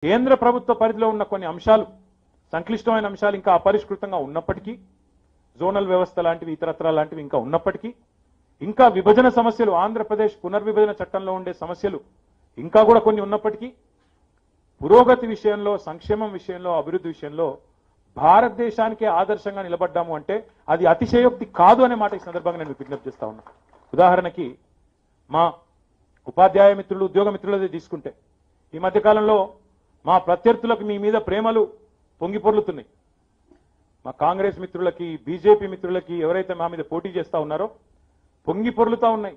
కేంద్ర ప్రభుత్వ పరిధిలో ఉన్న కొన్ని అంశాలు సంక్లిష్టమైన అంశాలు ఇంకా అపరిష్కృతంగా ఉన్నప్పటికీ జోనల్ వ్యవస్థ లాంటివి ఇతరత్ర లాంటివి ఇంకా ఉన్నప్పటికీ ఇంకా విభజన సమస్యలు ఆంధ్రప్రదేశ్ పునర్విభజన చట్టంలో ఉండే సమస్యలు ఇంకా కూడా కొన్ని ఉన్నప్పటికీ పురోగతి విషయంలో సంక్షేమం విషయంలో అభివృద్ధి విషయంలో భారతదేశానికే ఆదర్శంగా నిలబడ్డాము అంటే అది అతిశయోక్తి కాదు అనే మాట ఈ సందర్భంగా నేను విజ్ఞప్తి చేస్తా ఉన్నా. ఉదాహరణకి మా ఉపాధ్యాయ మిత్రులు ఉద్యోగ మిత్రులది తీసుకుంటే ఈ మధ్య కాలంలో మా ప్రత్యర్థులకు మీ మీద ప్రేమలు పొంగి పొర్లుతున్నాయి. మా కాంగ్రెస్ మిత్రులకి బీజేపీ మిత్రులకి ఎవరైతే మా మీద పోటీ చేస్తా ఉన్నారో పొంగి పొర్లుతా ఉన్నాయి.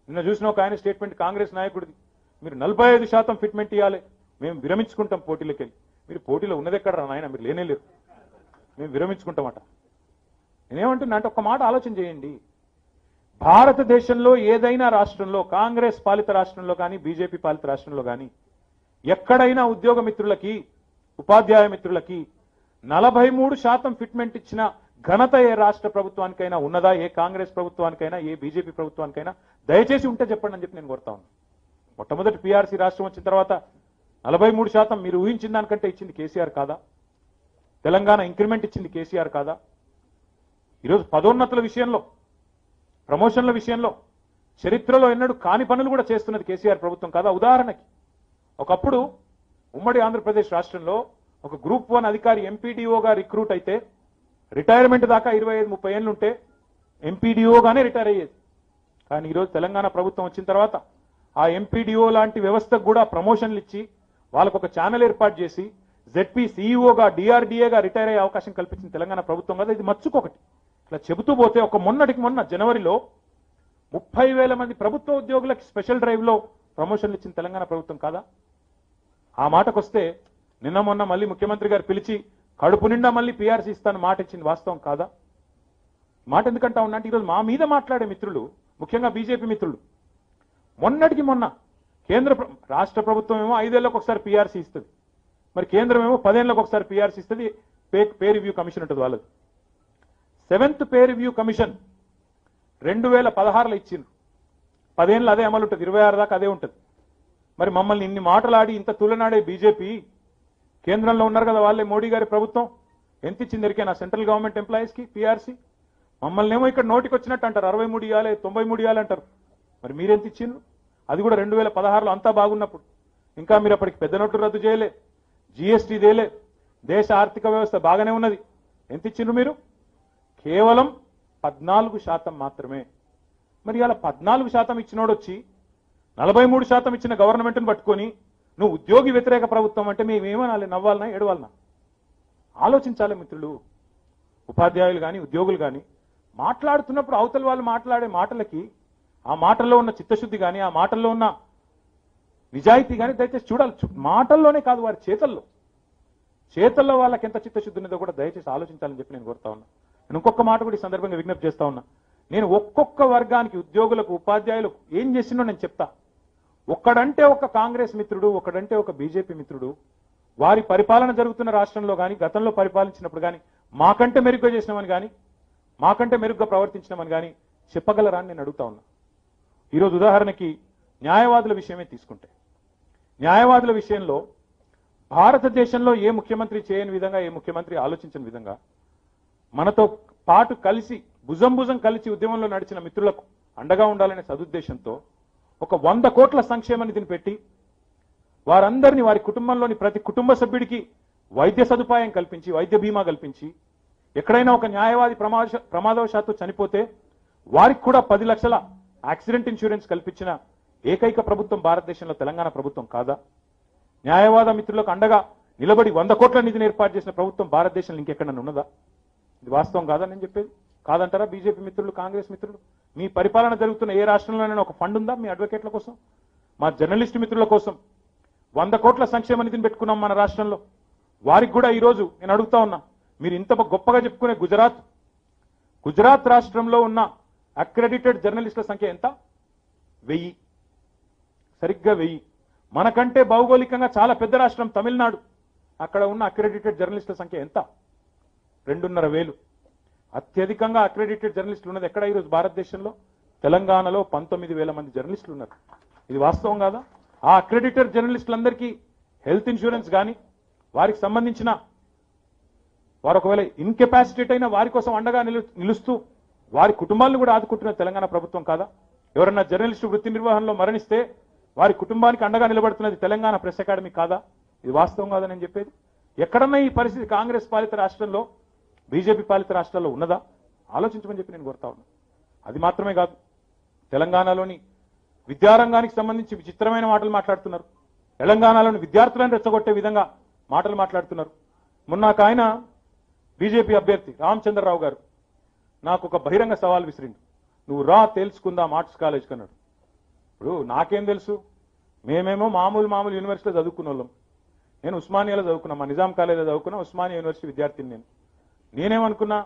నిన్న చూసిన ఒక ఆయన స్టేట్మెంట్ కాంగ్రెస్ నాయకుడిది, మీరు 45% ఫిట్మెంట్ ఇవ్వాలి, మేము విరమించుకుంటాం పోటీలకు వెళ్ళి. మీరు పోటీలో ఉన్నది ఎక్కడ నాయన, మీరు లేనేలేరు, మేము విరమించుకుంటామట. నేనేమంటున్నా అంటే ఒక్క మాట ఆలోచన చేయండి. భారతదేశంలో ఏదైనా రాష్ట్రంలో కాంగ్రెస్ పాలిత రాష్ట్రంలో కానీ బీజేపీ పాలిత రాష్ట్రంలో కానీ ఎక్కడైనా ఉద్యోగ మిత్రులకి ఉపాధ్యాయ మిత్రులకి 43% ఫిట్మెంట్ ఇచ్చిన ఘనత ఏ రాష్ట్ర ప్రభుత్వానికైనా ఉన్నదా? ఏ కాంగ్రెస్ ప్రభుత్వానికైనా ఏ బీజేపీ ప్రభుత్వానికైనా? దయచేసి ఉంటే చెప్పండి అని చెప్పి నేను కోరుతా ఉన్నాను. మొట్టమొదటి పీఆర్సీ రాష్ట్రం వచ్చిన తర్వాత 43% మీరు ఊహించిన దానికంటే ఇచ్చింది కేసీఆర్ కాదా? తెలంగాణ ఇంక్రిమెంట్ ఇచ్చింది కేసీఆర్ కాదా? ఈరోజు పదోన్నతుల విషయంలో ప్రమోషన్ల విషయంలో చరిత్రలో ఎన్నడూ కాని పనులు కూడా చేస్తున్నది కేసీఆర్ ప్రభుత్వం కాదా? ఉదాహరణకి ఒకప్పుడు ఉమ్మడి ఆంధ్రప్రదేశ్ రాష్ట్రంలో ఒక గ్రూప్ 1 అధికారి ఎంపీడీఓగా రిక్రూట్ అయితే రిటైర్మెంట్ దాకా 25-30 ఏళ్ళు ఉంటే ఎంపీడీఓగానే రిటైర్ అయ్యేది. కానీ ఈరోజు తెలంగాణ ప్రభుత్వం వచ్చిన తర్వాత ఆ ఎంపీడీఓ లాంటి వ్యవస్థకు కూడా ప్రమోషన్లు ఇచ్చి వాళ్ళకు ఒక ఛానల్ ఏర్పాటు చేసి జెడ్పీ సీఈఓగా డిఆర్డీఏగా రిటైర్ అయ్యే అవకాశం కల్పించిన తెలంగాణ ప్రభుత్వం కదా. ఇది మచ్చుకొకటి. ఇట్లా చెబుతూ పోతే ఒక మొన్నటికి మొన్న జనవరిలో 30,000 మంది ప్రభుత్వ ఉద్యోగులకి స్పెషల్ డ్రైవ్ లో ప్రమోషన్లు ఇచ్చిన తెలంగాణ ప్రభుత్వం కాదా? ఆ మాటకు వస్తే నిన్న మొన్న మళ్ళీ ముఖ్యమంత్రి గారు పిలిచి కడుపు నిండా మళ్ళీ పీఆర్సీ ఇస్తాను మాట ఇచ్చింది వాస్తవం కాదా? మాట ఎందుకంటా ఉన్నా అంటే ఈరోజు మా మీద మాట్లాడే మిత్రులు ముఖ్యంగా బీజేపీ మిత్రులు మొన్నటికి మొన్న రాష్ట్ర ప్రభుత్వం ఏమో 5 ఏళ్లకు ఒకసారి పీఆర్సీ ఇస్తుంది, మరి కేంద్రం ఏమో 10 ఏళ్లకు ఒకసారి పీఆర్సీ ఇస్తుంది. పే రివ్యూ కమిషన్ ఉంటుంది వాళ్ళది. 7th పే రివ్యూ కమిషన్ 2016లో ఇచ్చిండ్రు. 10 ఏళ్ళు అదే అమలు ఉంటుంది, 26 దాకా అదే ఉంటుంది. మరి మమ్మల్ని ఇన్ని మాటలాడి ఇంత తులనాడే బీజేపీ కేంద్రంలో ఉన్నారు కదా వాళ్ళే మోడీ గారి ప్రభుత్వం ఎంత ఇచ్చింది ఎరికేనా సెంట్రల్ గవర్నమెంట్ ఎంప్లాయీస్ కి పీఆర్సీ? మమ్మల్ని ఏమో ఇక్కడ నోటికి వచ్చినట్టు అంటారు 63 ఇవ్వాలి 93 ఇవ్వాలి అంటారు. మరి మీరెంత ఇచ్చిండ్రు? అది కూడా 2016లో అంతా బాగున్నప్పుడు. ఇంకా మీరు అప్పటికి పెద్ద నోట్లు రద్దు చేయలే, జీఎస్టీ దేలే, దేశ ఆర్థిక వ్యవస్థ బాగానే ఉన్నది. ఎంత ఇచ్చిండ్రు మీరు? కేవలం 14% మాత్రమే. మరి ఇలా 14% ఇచ్చినోడు వచ్చి 43% ఇచ్చిన గవర్నమెంట్ను పట్టుకొని నువ్వు ఉద్యోగి వ్యతిరేక ప్రభుత్వం అంటే మేమేమనాలి? నవ్వాలనా ఏడవాలనా? ఆలోచించాలి మిత్రులు. ఉపాధ్యాయులు కానీ ఉద్యోగులు కానీ మాట్లాడుతున్నప్పుడు అవతల వాళ్ళు మాట్లాడే మాటలకి ఆ మాటల్లో ఉన్న చిత్తశుద్ధి కానీ ఆ మాటల్లో ఉన్న నిజాయితీ కానీ దయచేసి చూడాలి. మాటల్లోనే కాదు వారి చేతల్లో వాళ్ళకి ఎంత చిత్తశుద్ధి ఉన్నదో కూడా దయచేసి ఆలోచించాలని చెప్పి నేను కోరుతా ఉన్నా. నేను ఇంకొక మాట కూడా ఈ సందర్భంగా విజ్ఞప్తి చేస్తా ఉన్నా. నేను ఒక్కొక్క వర్గానికి ఉద్యోగులకు ఉపాధ్యాయులకు ఏం చేసినో నేను చెప్తా. ఒక్కడంటే ఒక కాంగ్రెస్ మిత్రుడు, ఒకడంటే ఒక బీజేపీ మిత్రుడు వారి పరిపాలన జరుగుతున్న రాష్ట్రంలో కానీ గతంలో పరిపాలించినప్పుడు కానీ మాకంటే మెరుగ్గా చేసినామని కానీ మాకంటే మెరుగ్గా ప్రవర్తించినామని కానీ చెప్పగలరా అని నేను అడుగుతా ఉన్నా. ఈరోజు ఉదాహరణకి న్యాయవాదుల విషయమే తీసుకుంటే న్యాయవాదుల విషయంలో భారతదేశంలో ఏ ముఖ్యమంత్రి చేయని విధంగా ఏ ముఖ్యమంత్రి ఆలోచించిన విధంగా మనతో పాటు కలిసి భుజం కలిసి ఉద్యమంలో నడిచిన మిత్రులకు అండగా ఉండాలనే సదుద్దేశంతో ఒక 100 కోట్ల సంక్షేమ నిధిని పెట్టి వారందరినీ వారి కుటుంబంలోని ప్రతి కుటుంబ సభ్యుడికి వైద్య సదుపాయం కల్పించి వైద్య బీమా కల్పించి ఎక్కడైనా ఒక న్యాయవాది ప్రమాదవశాత్తు చనిపోతే వారికి కూడా 10 లక్షల యాక్సిడెంట్ ఇన్సూరెన్స్ కల్పించిన ఏకైక ప్రభుత్వం భారతదేశంలో తెలంగాణ ప్రభుత్వం కాదా? న్యాయవాద మిత్రులకు అండగా నిలబడి 100 కోట్ల నిధిని ఏర్పాటు చేసిన ప్రభుత్వం భారతదేశంలో ఇంకెక్కడన్నా ఉన్నదా? ఇది వాస్తవం కాదా నేను చెప్పేది? కాదంటారా బీజేపీ మిత్రులు కాంగ్రెస్ మిత్రులు? మీ పరిపాలన జరుగుతున్న ఏ రాష్ట్రంలోనైనా ఒక ఫండ్ ఉందా మీ అడ్వకేట్ల కోసం మా జర్నలిస్టు మిత్రుల కోసం? 100 కోట్ల సంక్షేమ నిధిని పెట్టుకున్నాం మన రాష్ట్రంలో. వారికి కూడా ఈరోజు నేను అడుగుతా ఉన్నా, మీరు ఇంత గొప్పగా చెప్పుకునే గుజరాత్ రాష్ట్రంలో ఉన్న అక్రెడిటెడ్ జర్నలిస్టుల సంఖ్య ఎంత? 1000, సరిగ్గా 1000. మనకంటే భౌగోళికంగా చాలా పెద్ద రాష్ట్రం తమిళనాడు, అక్కడ ఉన్న అక్రెడిటెడ్ జర్నలిస్టుల సంఖ్య ఎంత? 2,500. అత్యధికంగా అక్రెడిటెడ్ జర్నలిస్టులు ఉన్నది ఎక్కడ ఈరోజు భారతదేశంలో? తెలంగాణలో 19,000 మంది జర్నలిస్టులు ఉన్నారు. ఇది వాస్తవం కాదా? ఆ అక్రెడిటెడ్ జర్నలిస్టులందరికీ హెల్త్ ఇన్సూరెన్స్ కానీ వారికి సంబంధించిన వారు ఒకవేళ ఇన్కెపాసిటేట్ అయినా వారి కోసం అండగా నిలుస్తూ వారి కుటుంబాలను కూడా ఆదుకుంటున్న తెలంగాణ ప్రభుత్వం కాదా? ఎవరన్నా జర్నలిస్టు వృత్తి నిర్వహణలో మరణిస్తే వారి కుటుంబానికి అండగా నిలబడుతున్నది తెలంగాణ ప్రెస్ అకాడమీ కాదా? ఇది వాస్తవం కాదని నేను చెప్పేది. ఎక్కడన్నా ఈ పరిస్థితి కాంగ్రెస్ పాలిత రాష్ట్రంలో, బీజేపీ పాలిత రాష్ట్రాల్లో ఉన్నదా? ఆలోచించమని చెప్పి నేను కోరుతా ఉన్నా. అది మాత్రమే కాదు, తెలంగాణలోని విద్యారంగానికి సంబంధించి విచిత్రమైన మాటలు మాట్లాడుతున్నారు. తెలంగాణలోని విద్యార్థులను రెచ్చగొట్టే విధంగా మాటలు మాట్లాడుతున్నారు. మొన్న ఆయన బీజేపీ అభ్యర్థి రామచంద్రరావు గారు నాకు ఒక బహిరంగ సవాల్ విసిరిండు. నువ్వు రా తెలుసుకుందాం ఆర్ట్స్ కాలేజ్కి అన్నాడు. ఇప్పుడు నాకేం తెలుసు, మేమేమో మామూలు యూనివర్సిటీలో చదువుకున్న వాళ్ళం. నేను ఉస్మానియాలో చదువుకున్నా, మా నిజాం కాలేజీలో చదువుకున్నా, ఉస్మానియా యూనివర్సిటీ విద్యార్థిని. నేనేమనుకున్నా,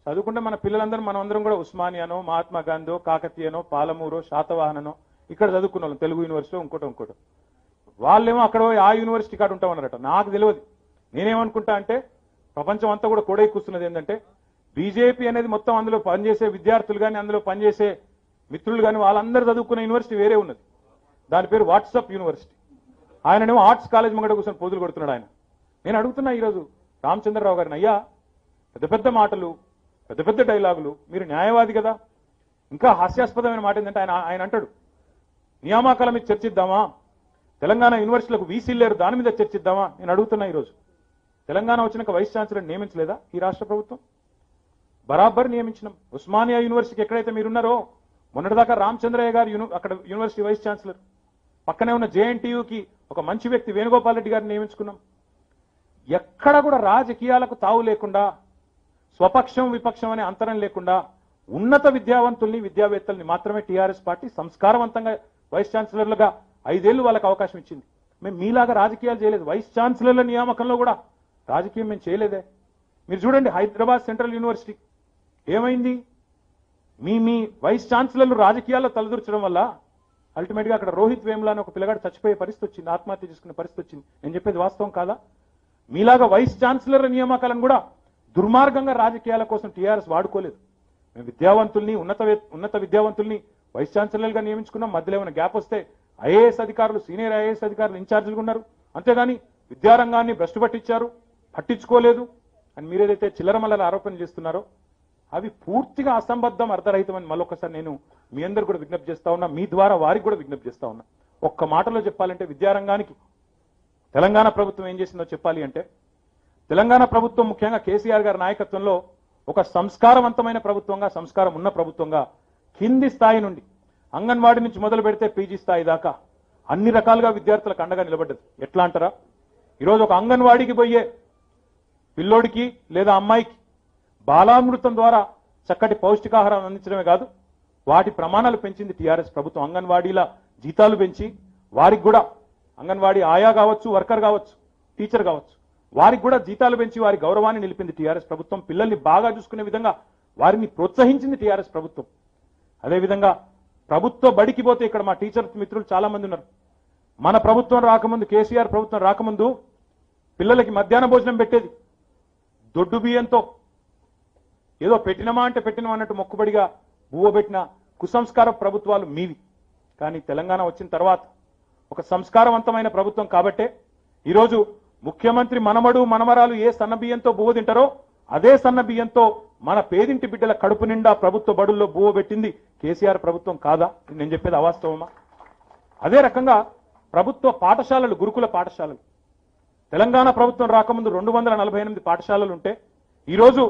చదువుకుంటే మన పిల్లలందరూ మనమందరం కూడా ఉస్మానియానో, మహాత్మా గాంధీో, కాకతీయనో, పాలమూరో, శాతవాహననో ఇక్కడ చదువుకున్న వాళ్ళం, తెలుగు యూనివర్సిటీలో ఇంకోటో. వాళ్ళేమో అక్కడ ఆ యూనివర్సిటీ కాడ ఉంటామన్నారట. నాకు తెలియదు. నేనేమనుకుంటా అంటే ప్రపంచం అంతా కూడా కొడై కూస్తున్నది ఏంటంటే బీజేపీ అనేది మొత్తం అందులో పనిచేసే విద్యార్థులు కానీ, అందులో పనిచేసే మిత్రులు కానీ వాళ్ళందరూ చదువుకున్న యూనివర్సిటీ వేరే ఉన్నది. దాని పేరు వాట్సాప్ యూనివర్సిటీ. ఆయననేమో ఆర్ట్స్ కాలేజ్ ముంగట కూర్చొని పోజులు కొడుతున్నాడు ఆయన. నేను అడుగుతున్నా ఈరోజు రామచంద్రరావు గారిని, అయ్యా పెద్ద పెద్ద మాటలు, పెద్ద పెద్ద డైలాగులు, మీరు న్యాయవాది కదా. ఇంకా హాస్యాస్పదమైన మాట ఏంటంటే ఆయన అంటాడు, నియామకాల మీద చర్చిద్దామా, తెలంగాణ యూనివర్సిటీలకు వీసీలు లేరు దాని మీద చర్చిద్దామా. నేను అడుగుతున్నా, ఈరోజు తెలంగాణ వచ్చినాక వైస్ ఛాన్సలర్ నియమించలేదా ఈ రాష్ట్ర ప్రభుత్వం? బరాబర్ నియమించినాం. ఉస్మానియా యూనివర్సిటీకి ఎక్కడైతే మీరున్నారో మొన్నటిదాకా రామచంద్రయ్య గారు అక్కడ యూనివర్సిటీ వైస్ ఛాన్సలర్, పక్కనే ఉన్న జేఎన్టీయూకి ఒక మంచి వ్యక్తి వేణుగోపాల్ రెడ్డి గారిని నియమించుకున్నాం. ఎక్కడ కూడా రాజకీయాలకు తావు లేకుండా, స్వపక్షం విపక్షం అనే అంతరం లేకుండా ఉన్నత విద్యావంతుల్ని, విద్యావేత్తల్ని మాత్రమే టీఆర్ఎస్ పార్టీ సంస్కారవంతంగా వైస్ ఛాన్సలర్లుగా 5 ఏళ్లు వాళ్ళకి అవకాశం ఇచ్చింది. మేము మీలాగా రాజకీయాలు చేయలేదు. వైస్ ఛాన్సలర్ల నియామకంలో కూడా రాజకీయం మేము చేయలేదే. మీరు చూడండి, హైదరాబాద్ సెంట్రల్ యూనివర్సిటీ ఏమైంది? మీ వైస్ ఛాన్సలర్లు రాజకీయాల్లో తలదూర్చడం వల్ల అల్టిమేట్ గా అక్కడ రోహిత్ వేముల అని ఒక పిల్లగాడు చచ్చిపోయే పరిస్థితి వచ్చింది, ఆత్మహత్య చేసుకునే పరిస్థితి వచ్చింది. నేను చెప్పేది వాస్తవం కాదా? మీలాగా వైస్ ఛాన్సలర్ల నియామకాలను కూడా దుర్మార్గంగా రాజకీయాల కోసం టీఆర్ఎస్ వాడుకోలేదు. మేము విద్యావంతుల్ని, ఉన్నత విద్యావంతుల్ని వైస్ ఛాన్సలర్లుగా నియమించుకున్నాం. మధ్యలో ఏమైనా గ్యాప్ వస్తే ఐఏఎస్ అధికారులు, సీనియర్ ఐఏఎస్ అధికారులు ఇన్ఛార్జీలుగా ఉన్నారు. అంతేగాని విద్యారంగాన్ని భ్రష్టు పట్టించారు, పట్టించుకోలేదు అని మీరేదైతే చిల్లరమల్లల ఆరోపణలు చేస్తున్నారో అవి పూర్తిగా అసంబద్ధం, అర్ధరహితమని మళ్ళొకసారి నేను మీ అందరు కూడా విజ్ఞప్తి చేస్తా ఉన్నా, మీ ద్వారా వారికి కూడా విజ్ఞప్తి చేస్తా ఉన్నా. ఒక్క మాటలో చెప్పాలంటే విద్యారంగానికి తెలంగాణ ప్రభుత్వం ఏం చేసిందో చెప్పాలి అంటే, తెలంగాణ ప్రభుత్వం ముఖ్యంగా కేసీఆర్ గారి నాయకత్వంలో ఒక సంస్కారవంతమైన ప్రభుత్వంగా, సంస్కారం ఉన్న ప్రభుత్వంగా కింది స్థాయి నుండి అంగన్వాడీ నుంచి మొదలు పెడితే పీజీ స్థాయి దాకా అన్ని రకాలుగా విద్యార్థులకు అండగా నిలబడ్డది. ఎట్లా అంటారా, ఈరోజు ఒక అంగన్వాడీకి పోయే పిల్లోడికి లేదా అమ్మాయికి బాలామృతం ద్వారా చక్కటి పౌష్టికాహారం అందించడమే కాదు, వాటి ప్రమాణాలు పెంచింది టీఆర్ఎస్ ప్రభుత్వం. అంగన్వాడీల జీతాలు పెంచి వారికి కూడా, అంగన్వాడీ ఆయా కావచ్చు, వర్కర్ కావచ్చు, టీచర్ కావచ్చు, వారికి కూడా జీతాలు పెంచి వారి గౌరవాన్ని నిలిపింది టీఆర్ఎస్ ప్రభుత్వం. పిల్లల్ని బాగా చూసుకునే విధంగా వారిని ప్రోత్సహించింది టీఆర్ఎస్ ప్రభుత్వం. అదేవిధంగా ప్రభుత్వ బడికి పోతే, ఇక్కడ మా టీచర్ మిత్రులు చాలా మంది ఉన్నారు, మన ప్రభుత్వం రాకముందు, కేసీఆర్ ప్రభుత్వం రాకముందు పిల్లలకి మధ్యాహ్న భోజనం పెట్టేది దొడ్డు బియ్యంతో. ఏదో పెట్టినమా అంటే పెట్టినమా అన్నట్టు మొక్కుబడిగా బువ్వబెట్టిన కుసంస్కార ప్రభుత్వాలు మీవి. కానీ తెలంగాణ వచ్చిన తర్వాత ఒక సంస్కారవంతమైన ప్రభుత్వం కాబట్టే ఈరోజు ముఖ్యమంత్రి మనమడు మనమరాలు ఏ సన్న బియ్యంతో బువ్వ తింటారో అదే సన్న బియ్యంతో మన పేదింటి బిడ్డల కడుపు నిండా ప్రభుత్వ బడుల్లో బువ్వ పెట్టింది కేసీఆర్ ప్రభుత్వం కాదా? నేను చెప్పేది అవాస్తవమా? అదే రకంగా ప్రభుత్వ పాఠశాలలు, గురుకుల పాఠశాలలు, తెలంగాణ ప్రభుత్వం రాకముందు 248 పాఠశాలలు ఉంటే ఈరోజు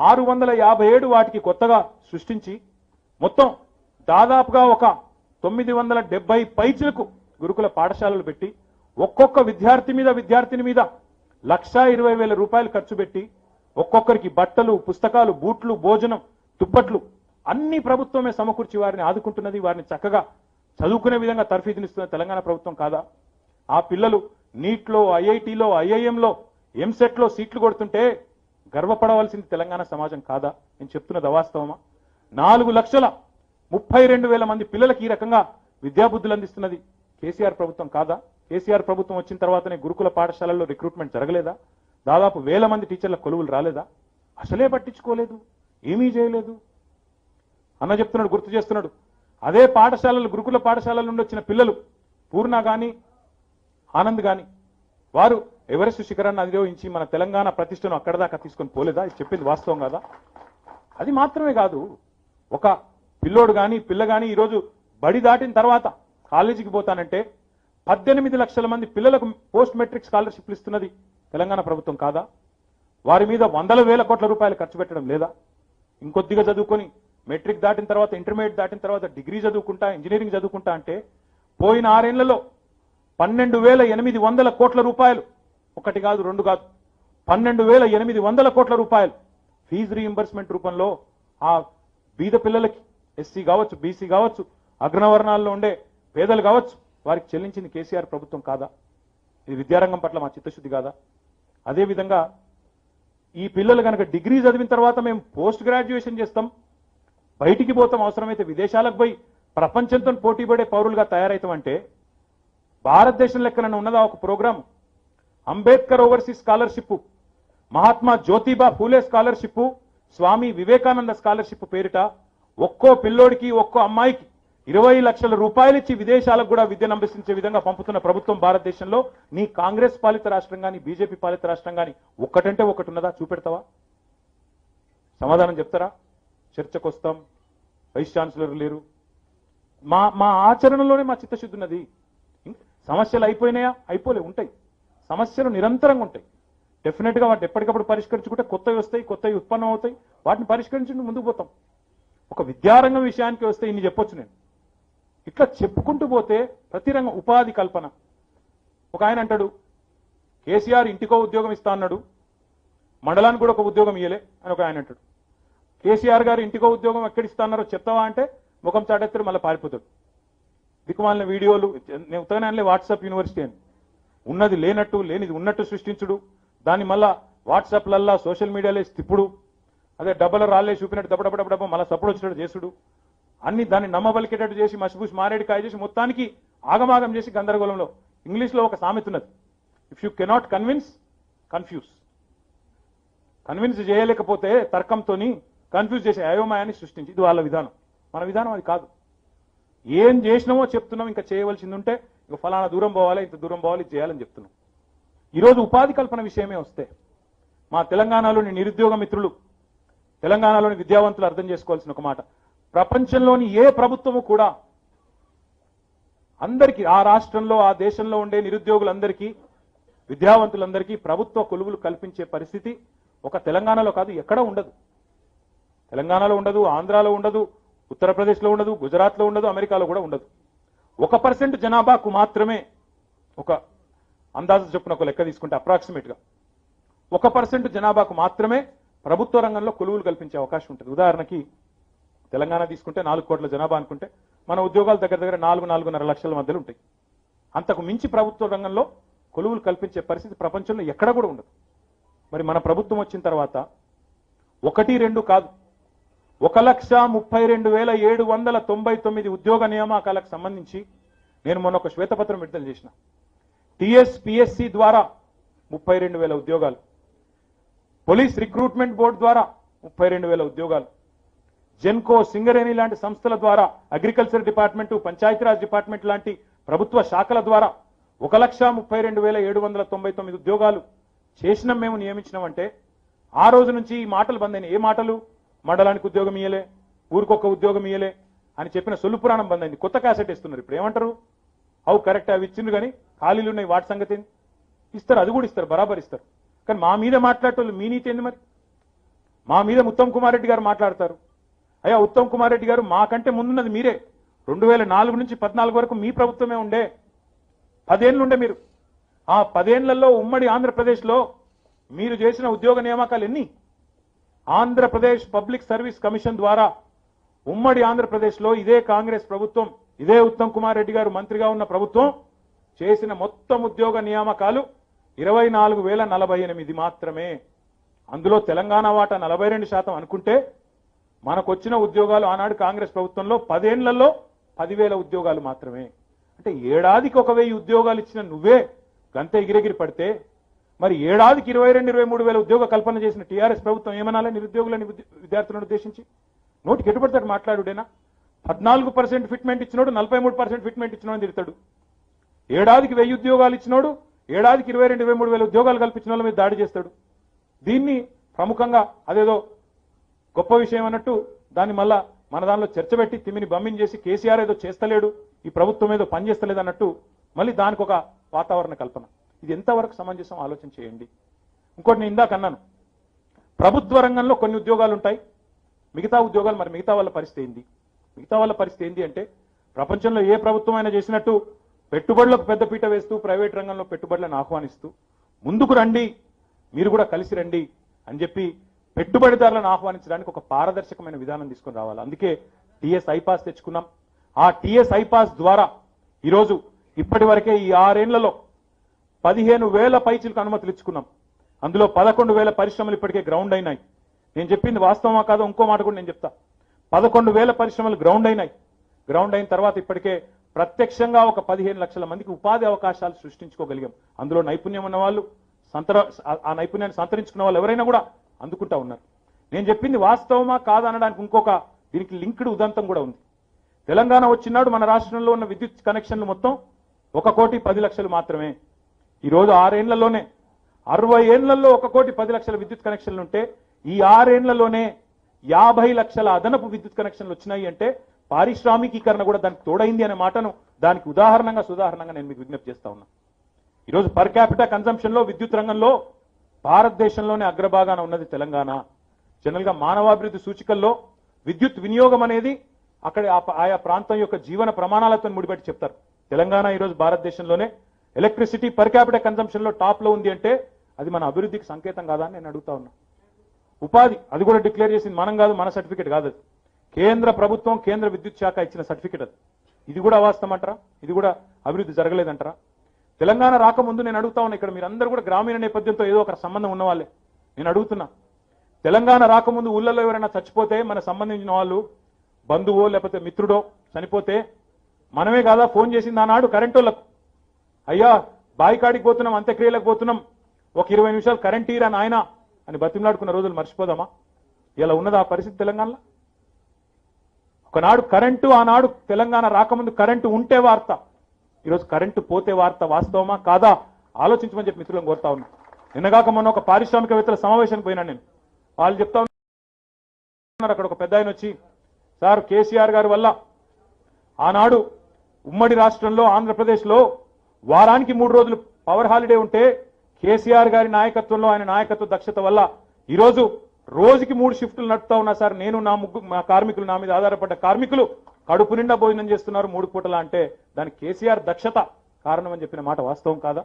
657 వాటికి కొత్తగా సృష్టించి మొత్తం దాదాపుగా ఒక 970 పైచిలకు గురుకుల పాఠశాలలు పెట్టి ఒక్కొక్క విద్యార్థిని మీద 1,20,000 రూపాయలు ఖర్చు పెట్టి ఒక్కొక్కరికి బట్టలు, పుస్తకాలు, బూట్లు, భోజనం, దుప్పట్లు అన్ని ప్రభుత్వమే సమకూర్చి వారిని ఆదుకుంటున్నది. వారిని చక్కగా చదువుకునే విధంగా తర్ఫీదునిస్తున్న తెలంగాణ ప్రభుత్వం కాదా? ఆ పిల్లలు నీట్లో, ఐఐటీలో, ఐఐఎంలో, ఎంసెట్లో సీట్లు కొడుతుంటే గర్వపడవలసింది తెలంగాణ సమాజం కాదా? నేను చెప్తున్నది అవాస్తవమా? 4,32,000 మంది పిల్లలకి ఈ రకంగా విద్యాబుద్ధులు అందిస్తున్నది కేసీఆర్ ప్రభుత్వం కాదా? కేసీఆర్ ప్రభుత్వం వచ్చిన తర్వాతనే గురుకుల పాఠశాలల్లో రిక్రూట్మెంట్ జరగలేదా? దాదాపు 1000 మంది టీచర్ల కొలువులు రాలేదా? అసలే పట్టించుకోలేదు, ఏమీ చేయలేదు అన్న చెప్తున్నాడు, గుర్తు చేస్తున్నాడు. అదే పాఠశాలలు, గురుకుల పాఠశాలల నుండి వచ్చిన పిల్లలు పూర్ణ గాని, ఆనంద్ గాని వారు ఎవరెస్ట్ శిఖరాన్ని అధిరోహించి మన తెలంగాణ ప్రతిష్టను అక్కడ దాకా తీసుకొని పోలేదా? ఇది చెప్పింది వాస్తవం కదా? అది మాత్రమే కాదు, ఒక పిల్లోడు కానీ పిల్ల కానీ ఈరోజు బడి దాటిన తర్వాత కాలేజీకి పోతానంటే 18 లక్షల మంది పిల్లలకు పోస్ట్ మెట్రిక్ స్కాలర్షిప్లు ఇస్తున్నది తెలంగాణ ప్రభుత్వం కాదా? వారి మీద వందల వేల కోట్ల రూపాయలు ఖర్చు పెట్టడం లేదా? ఇంకొద్దిగా చదువుకొని మెట్రిక్ దాటిన తర్వాత ఇంటర్మీడియట్ దాటిన తర్వాత డిగ్రీ చదువుకుంటా ఇంజనీరింగ్ చదువుకుంటా అంటే పోయిన 6 ఏళ్లలో 12,800 కోట్ల రూపాయలు, ఒకటి కాదు రెండు కాదు 12,800 కోట్ల రూపాయలు ఫీజు రీయింబర్స్మెంట్ రూపంలో ఆ బీద పిల్లలకి, ఎస్సీ కావచ్చు బీసీ కావచ్చు అగ్రవర్ణాల్లో ఉండే పేదలు కావచ్చు, వారికి చెల్లించింది కేసీఆర్ ప్రభుత్వం కాదా? ఇది విద్యారంగం పట్ల మా చిత్తశుద్ధి కాదా? అదేవిధంగా ఈ పిల్లలు కనుక డిగ్రీ చదివిన తర్వాత మేము పోస్ట్ గ్రాడ్యుయేషన్ చేస్తాం, బయటికి పోతాం, అవసరమైతే విదేశాలకు పోయి ప్రపంచంతో పోటీపడే పౌరులుగా తయారైతామంటే భారతదేశం లెక్కన ఉన్నదా ఒక programme? Ambedkar overseas scholarship, Mahatma Jyotiba Phule scholarship, Swami Vivekananda scholarship పేరిట ఒక్కో పిల్లోడికి ఒక్కో అమ్మాయికి 20 లక్షల రూపాయలు ఇచ్చి విదేశాలకు కూడా విద్యను అభ్యసించే విధంగా పంపుతున్న ప్రభుత్వం భారతదేశంలో నీ కాంగ్రెస్ పాలిత రాష్ట్రం కానీ బీజేపీ పాలిత రాష్ట్రం కానీ ఒక్కటంటే ఒకటి ఉన్నదా? చూపెడతావా? సమాధానం చెప్తారా? చర్చకు వస్తాం, వైస్ ఛాన్సలర్ లేరు. మా ఆచరణలోనే మా చిత్తశుద్ధి ఉన్నది. సమస్యలు అయిపోయినాయా? అయిపోలే, ఉంటాయి సమస్యలు, నిరంతరంగా ఉంటాయి. డెఫినెట్ గా వాటిని ఎప్పటికప్పుడు పరిష్కరించుకుంటే కొత్తవి వస్తాయి, కొత్తవి ఉత్పన్నం అవుతాయి, వాటిని పరిష్కరించుకుంటూ ముందుకు పోతాం. ఒక విద్యారంగం విషయానికి వస్తే ఇన్ని చెప్పొచ్చు నేను. ఇట్లా చెప్పుకుంటూ పోతే ప్రతి రంగం, ఉపాధి కల్పన. ఒక ఆయన అంటాడు కేసీఆర్ ఇంటికో ఉద్యోగం ఇస్తా అన్నాడు, మండలానికి కూడా ఒక ఉద్యోగం ఇయ్యలే అని ఒక ఆయన అంటాడు. కేసీఆర్ గారు ఇంటికో ఉద్యోగం ఎక్కడ ఇస్తా అన్నారో చెప్తావా అంటే ముఖం చాటెత్తాడు, మళ్ళీ పారిపోతాడు. దిక్కుమాలిన వీడియోలు, నేను ఉత్తగానే వాట్సాప్ యూనివర్సిటీ అని ఉన్నది లేనట్టు లేనిది ఉన్నట్టు సృష్టించుడు, దాన్ని మళ్ళా వాట్సాప్లల్లా సోషల్ మీడియాలో తిప్పుడు, అదే డబ్బల రాళ్ళే చూపినట్టు దబ్బడబ్బడబ్బ మళ్ళీ సపోర్ట్ వచ్చినట్టు చేసుడు, అన్ని దాన్ని నమ్మబలికేటట్టు చేసి మసిపూసి మారేడు కాయ చేసి మొత్తానికి ఆగమాగం చేసి గందరగోళంలో. ఇంగ్లీష్లో ఒక సామెత ఉన్నది, if you cannot convince confuse. Convince చేయలేకపోతే తర్కంతో కన్ఫ్యూజ్ చేసే అయోమయాన్ని సృష్టించి, ఇది వాళ్ళ విధానం. మన విధానం అది కాదు. ఏం చేసినామో చెప్తున్నాం, ఇంకా చేయవలసింది ఉంటే ఇక ఫలానా దూరం పోవాలి, ఇంత దూరం పోవాలి, ఇది చేయాలని చెప్తున్నాం. ఈరోజు ఉపాధి కల్పన విషయమే వస్తే మా తెలంగాణలోని నిరుద్యోగ మిత్రులు, తెలంగాణలోని విద్యావంతులు అర్థం చేసుకోవాల్సిన ఒక మాట, ప్రపంచంలోని ఏ ప్రభుత్వము కూడా అందరికీ, ఆ రాష్ట్రంలో ఆ దేశంలో ఉండే నిరుద్యోగులందరికీ విద్యావంతులందరికీ ప్రభుత్వ కొలువులు కల్పించే పరిస్థితి ఒక తెలంగాణలో కాదు, ఎక్కడ ఉండదు. తెలంగాణలో ఉండదు, ఆంధ్రాలో ఉండదు, ఉత్తరప్రదేశ్లో ఉండదు, గుజరాత్లో ఉండదు, అమెరికాలో కూడా ఉండదు. 1% జనాభాకు మాత్రమే, ఒక అందాజు చొప్పున ఒక లెక్క తీసుకుంటే అప్రాక్సిమేట్ గా 1% జనాభాకు మాత్రమే ప్రభుత్వ రంగంలో కొలువులు కల్పించే అవకాశం ఉంటుంది. ఉదాహరణకి తెలంగాణ తీసుకుంటే 4 కోట్ల జనాభా అనుకుంటే మన ఉద్యోగాలు దగ్గర దగ్గర 4-4.5 లక్షల మధ్యలో ఉంటాయి. అంతకు మించి ప్రభుత్వ రంగంలో కొలువులు కల్పించే పరిస్థితి ప్రపంచంలో ఎక్కడ కూడా ఉండదు. మరి మన ప్రభుత్వం వచ్చిన తర్వాత 1-2 కాదు, 1,32,799 ఉద్యోగ నియామకాలకు సంబంధించి నేను మొన్న ఒక శ్వేతపత్రం విడుదల చేసిన. టీఎస్పీఎస్సీ ద్వారా 32,000 ఉద్యోగాలు, పోలీస్ రిక్రూట్మెంట్ బోర్డు ద్వారా 32,000 ఉద్యోగాలు, జెన్కో సింగరేణి లాంటి సంస్థల ద్వారా, అగ్రికల్చర్ డిపార్ట్మెంట్, పంచాయతీరాజ్ డిపార్ట్మెంట్ లాంటి ప్రభుత్వ శాఖల ద్వారా 1,32,799 ఉద్యోగాలు చేసినాం, మేము నియమించినామంటే ఆ రోజు నుంచి ఈ మాటలు బంద్ అయినాయి. ఏ మాటలు? మండలానికి ఉద్యోగం ఇయ్యలే, ఊరికొక ఉద్యోగం ఇయ్యలే అని చెప్పిన సొల్లు పురాణం బంద్ అయింది. కొత్త క్యాసెట్ ఇస్తున్నారు. ఇప్పుడు ఏమంటారు? అవు కరెక్ట్, అవి ఇచ్చిండ్రు కానీ ఖాళీలు ఉన్నాయి, వాటి సంగతి ఇస్తారు, అది కూడా ఇస్తారు, బరాబర్ ఇస్తారు. కానీ మా మీద మాట్లాడేటోళ్ళు మీ నీతి ఏంది మరి? మా మీద ఉత్తమ్ కుమార్ రెడ్డి గారు మాట్లాడతారు. అయ్యా ఉత్తమ్ కుమార్ రెడ్డి గారు, మాకంటే ముందున్నది మీరే. 2004 నుంచి 14 వరకు మీ ప్రభుత్వమే ఉండే, 10 ఏళ్ళు ఉండే మీరు. ఆ 10 ఏళ్లలో ఉమ్మడి ఆంధ్రప్రదేశ్లో మీరు చేసిన ఉద్యోగ నియామకాలు ఎన్ని? ఆంధ్రప్రదేశ్ పబ్లిక్ సర్వీస్ కమిషన్ ద్వారా ఉమ్మడి ఆంధ్రప్రదేశ్లో ఇదే కాంగ్రెస్ ప్రభుత్వం, ఇదే ఉత్తమ్ కుమార్ రెడ్డి గారు మంత్రిగా ఉన్న ప్రభుత్వం చేసిన మొత్తం ఉద్యోగ నియామకాలు 24,048 మాత్రమే. అందులో తెలంగాణ వాటా 42% అనుకుంటే మనకొచ్చిన ఉద్యోగాలు ఆనాడు కాంగ్రెస్ ప్రభుత్వంలో 10 ఏళ్లలో 10,000 ఉద్యోగాలు మాత్రమే. అంటే ఏడాదికి 1,000 ఉద్యోగాలు ఇచ్చిన నువ్వే గంత ఎగిరెగిరి పడితే మరి ఏడాదికి 22,000-23,000 ఉద్యోగ కల్పన చేసిన టీఆర్ఎస్ ప్రభుత్వం ఏమనాలి నిరుద్యోగులని, విద్యార్థులను ఉద్దేశించి? నోటికి ఎటుపడతాడు మాట్లాడుడేనా? 14% ఫిట్మెంట్ ఇచ్చినోడు 43% ఫిట్మెంట్ ఇచ్చినోడు తిడతాడు. ఏడాదికి 1000 ఉద్యోగాలు ఇచ్చినోడు ఏడాదికి 22-23 ఉద్యోగాలు కల్పించిన వాళ్ళ మీద దాడి చేస్తాడు. దీన్ని ప్రముఖంగా అదేదో గొప్ప విషయం అన్నట్టు దాన్ని మళ్ళా మన దానిలో చర్చ పెట్టి తిమ్మిని బమ్మిని చేసి కేసీఆర్ ఏదో చేస్తలేడు, ఈ ప్రభుత్వం ఏదో పని చేస్తలేదు అన్నట్టు మళ్ళీ దానికి ఒక వాతావరణ కల్పన. ఇది ఎంతవరకు సమంజసం ఆలోచన చేయండి. ఇంకోటి నేను ఇందాక అన్నాను, ప్రభుత్వ రంగంలో కొన్ని ఉద్యోగాలు ఉంటాయి, మిగతా ఉద్యోగాలు మరి మిగతా వాళ్ళ పరిస్థితి ఏంది? మిగతా వాళ్ళ పరిస్థితి ఏంది అంటే ప్రపంచంలో ఏ ప్రభుత్వం అయినా చేసినట్టు పెట్టుబడులకు పెద్దపీట వేస్తూ ప్రైవేట్ రంగంలో పెట్టుబడులను ఆహ్వానిస్తూ ముందుకు రండి, మీరు కూడా కలిసి రండి అని చెప్పి పెట్టుబడిదారులను ఆహ్వానించడానికి ఒక పారదర్శకమైన విధానం తీసుకొని రావాలి. అందుకే టీఎస్ ఐపాస్ తెచ్చుకున్నాం. ఆ టీఎస్ ఐపాస్ ద్వారా ఈరోజు ఇప్పటి వరకే ఈ 6 ఏళ్లలో 15,000 పైచీలకు అనుమతులు ఇచ్చుకున్నాం. అందులో 11,000 పరిశ్రమలు ఇప్పటికే గ్రౌండ్ అయినాయి. నేను చెప్పింది వాస్తవమా కాదో ఇంకో మాట కూడా నేను చెప్తా. 11,000 పరిశ్రమలు గ్రౌండ్ అయినాయి. గ్రౌండ్ అయిన తర్వాత ఇప్పటికే ప్రత్యక్షంగా ఒక 15 లక్షల మందికి ఉపాధి అవకాశాలు సృష్టించుకోగలిగాం. అందులో నైపుణ్యం ఉన్న వాళ్ళు, ఆ నైపుణ్యాన్ని సంతరించుకున్న వాళ్ళు ఎవరైనా కూడా అందుకుంటా ఉన్నారు. నేను చెప్పింది వాస్తవమా కాదా అనడానికి ఇంకొక దీనికి లింక్డ్ ఉదంతం కూడా ఉంది. తెలంగాణ వచ్చినాడు మన రాష్ట్రంలో ఉన్న విద్యుత్ కనెక్షన్లు మొత్తం 1,10,00,000 మాత్రమే. ఈరోజు 6 ఏళ్లలోనే 60 ఏళ్లలో 1,10,00,000 విద్యుత్ కనెక్షన్లు ఉంటే ఈ 6 ఏళ్లలోనే 50 లక్షల అదనపు విద్యుత్ కనెక్షన్లు వచ్చినాయి అంటే పారిశ్రామికీకరణ కూడా దానికి తోడైంది అనే మాటను దానికి సుదాహరణంగా నేను మీకు విజ్ఞప్తి చేస్తా ఉన్నా. ఈరోజు పర్ క్యాపిటల్ కన్సంప్షన్ లో విద్యుత్ రంగంలో భారతదేశంలోనే అగ్రభాగాన ఉన్నది తెలంగాణ. జనరల్ గా మానవాభివృద్ధి సూచికల్లో విద్యుత్ వినియోగం అనేది అక్కడ ఆయా ప్రాంతం యొక్క జీవన ప్రమాణాలతో ముడిపెట్టి చెప్తారు. తెలంగాణ ఈరోజు భారతదేశంలోనే ఎలక్ట్రిసిటీ పర్ క్యాపిటల్ కన్సంప్షన్ లో టాప్ లో ఉంది అంటే అది మన అభివృద్ధికి సంకేతం కాదా అని నేను అడుగుతా ఉన్నా. ఉపాధి అది కూడా డిక్లేర్ చేసింది మనం కాదు, మన సర్టిఫికేట్ కాదు, అది కేంద్ర ప్రభుత్వం కేంద్ర విద్యుత్ శాఖ ఇచ్చిన సర్టిఫికేట్. అది ఇది కూడా వాస్తవమంటారా? ఇది కూడా అభివృద్ధి జరగలేదంటారా? తెలంగాణ రాకముందు నేను అడుగుతా ఉన్నా, ఇక్కడ మీరందరూ కూడా గ్రామీణ నేపథ్యంతో ఏదో ఒక సంబంధం ఉన్నవాళ్ళే. నేను అడుగుతున్నా, తెలంగాణ రాకముందు ఊళ్ళలో ఎవరైనా చచ్చిపోతే మన సంబంధించిన వాళ్ళు బంధువో లేకపోతే మిత్రుడో చనిపోతే మనమే కాదా ఫోన్ చేసింది ఆనాడు కరెంట్ వాళ్ళకు, అయ్యా బాయికాడికి పోతున్నాం, అంత్యక్రియలకు పోతున్నాం, ఒక 20 నిమిషాలు కరెంట్ ఇరా నాయన అని బతిమలాడుకున్న రోజులు మర్చిపోదామా? ఇలా ఉన్నది ఆ పరిస్థితి తెలంగాణలో. ఒకనాడు కరెంటు, ఆనాడు తెలంగాణ రాకముందు కరెంటు ఉంటే వార్త, ఈరోజు కరెంటు పోతే వార్త. వాస్తవమా కాదా ఆలోచించమని చెప్పి మిత్రులను కోరుతా ఉన్నా. నిన్నగాక మొన్న ఒక పారిశ్రామికవేత్తల సమావేశానికి పోయినా నేను. వాళ్ళు చెప్తా ఉన్నారు, అక్కడ ఒక పెద్ద ఆయన వచ్చి, సార్ కేసీఆర్ గారి వల్ల ఆనాడు ఉమ్మడి రాష్ట్రంలో ఆంధ్రప్రదేశ్లో వారానికి 3 రోజులు పవర్ హాలిడే ఉంటే కేసీఆర్ గారి నాయకత్వంలో ఆయన నాయకత్వ దక్షత వల్ల ఈరోజు రోజుకి 3 షిఫ్టులు నడుపుతా ఉన్నా సార్. నేను మా కార్మికులు, నా మీద ఆధారపడ్డ కార్మికులు కడుపు నిండా భోజనం చేస్తున్నారు 3 పూటలా అంటే దానికి కేసీఆర్ దక్షత కారణం అని చెప్పిన మాట వాస్తవం కాదా?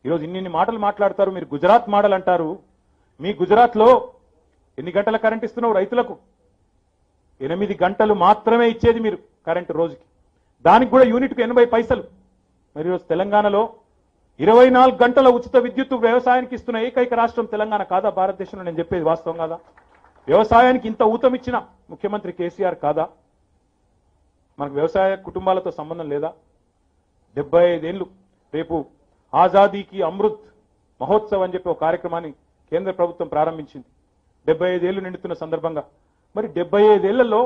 ఈరోజు ఇన్ని మాటలు మాట్లాడతారు. మీరు గుజరాత్ మోడల్ అంటారు. మీ గుజరాత్ లో ఎన్ని గంటల కరెంట్ ఇస్తున్నావు రైతులకు? 8 గంటలు మాత్రమే ఇచ్చేది మీరు కరెంటు రోజుకి, దానికి కూడా యూనిట్కు 80 పైసలు. మరి ఈరోజు తెలంగాణలో 24 గంటల ఉచిత విద్యుత్తు వ్యవసాయానికి ఇస్తున్న ఏకైక రాష్ట్రం తెలంగాణ కాదా భారతదేశంలో? నేను చెప్పేది వాస్తవం కాదా? వ్యవసాయానికి ఇంత ఊతమిచ్చిన ముఖ్యమంత్రి కేసీఆర్ కాదా? మనకు వ్యవసాయ కుటుంబాలతో సంబంధం లేదా? 75 ఏళ్లు రేపు ఆజాదీకి అమృత్ మహోత్సవ్ అని చెప్పి ఒక కార్యక్రమాన్ని కేంద్ర ప్రభుత్వం ప్రారంభించింది 75 ఏళ్లు నిండుతున్న సందర్భంగా. మరి 75 ఏళ్లలో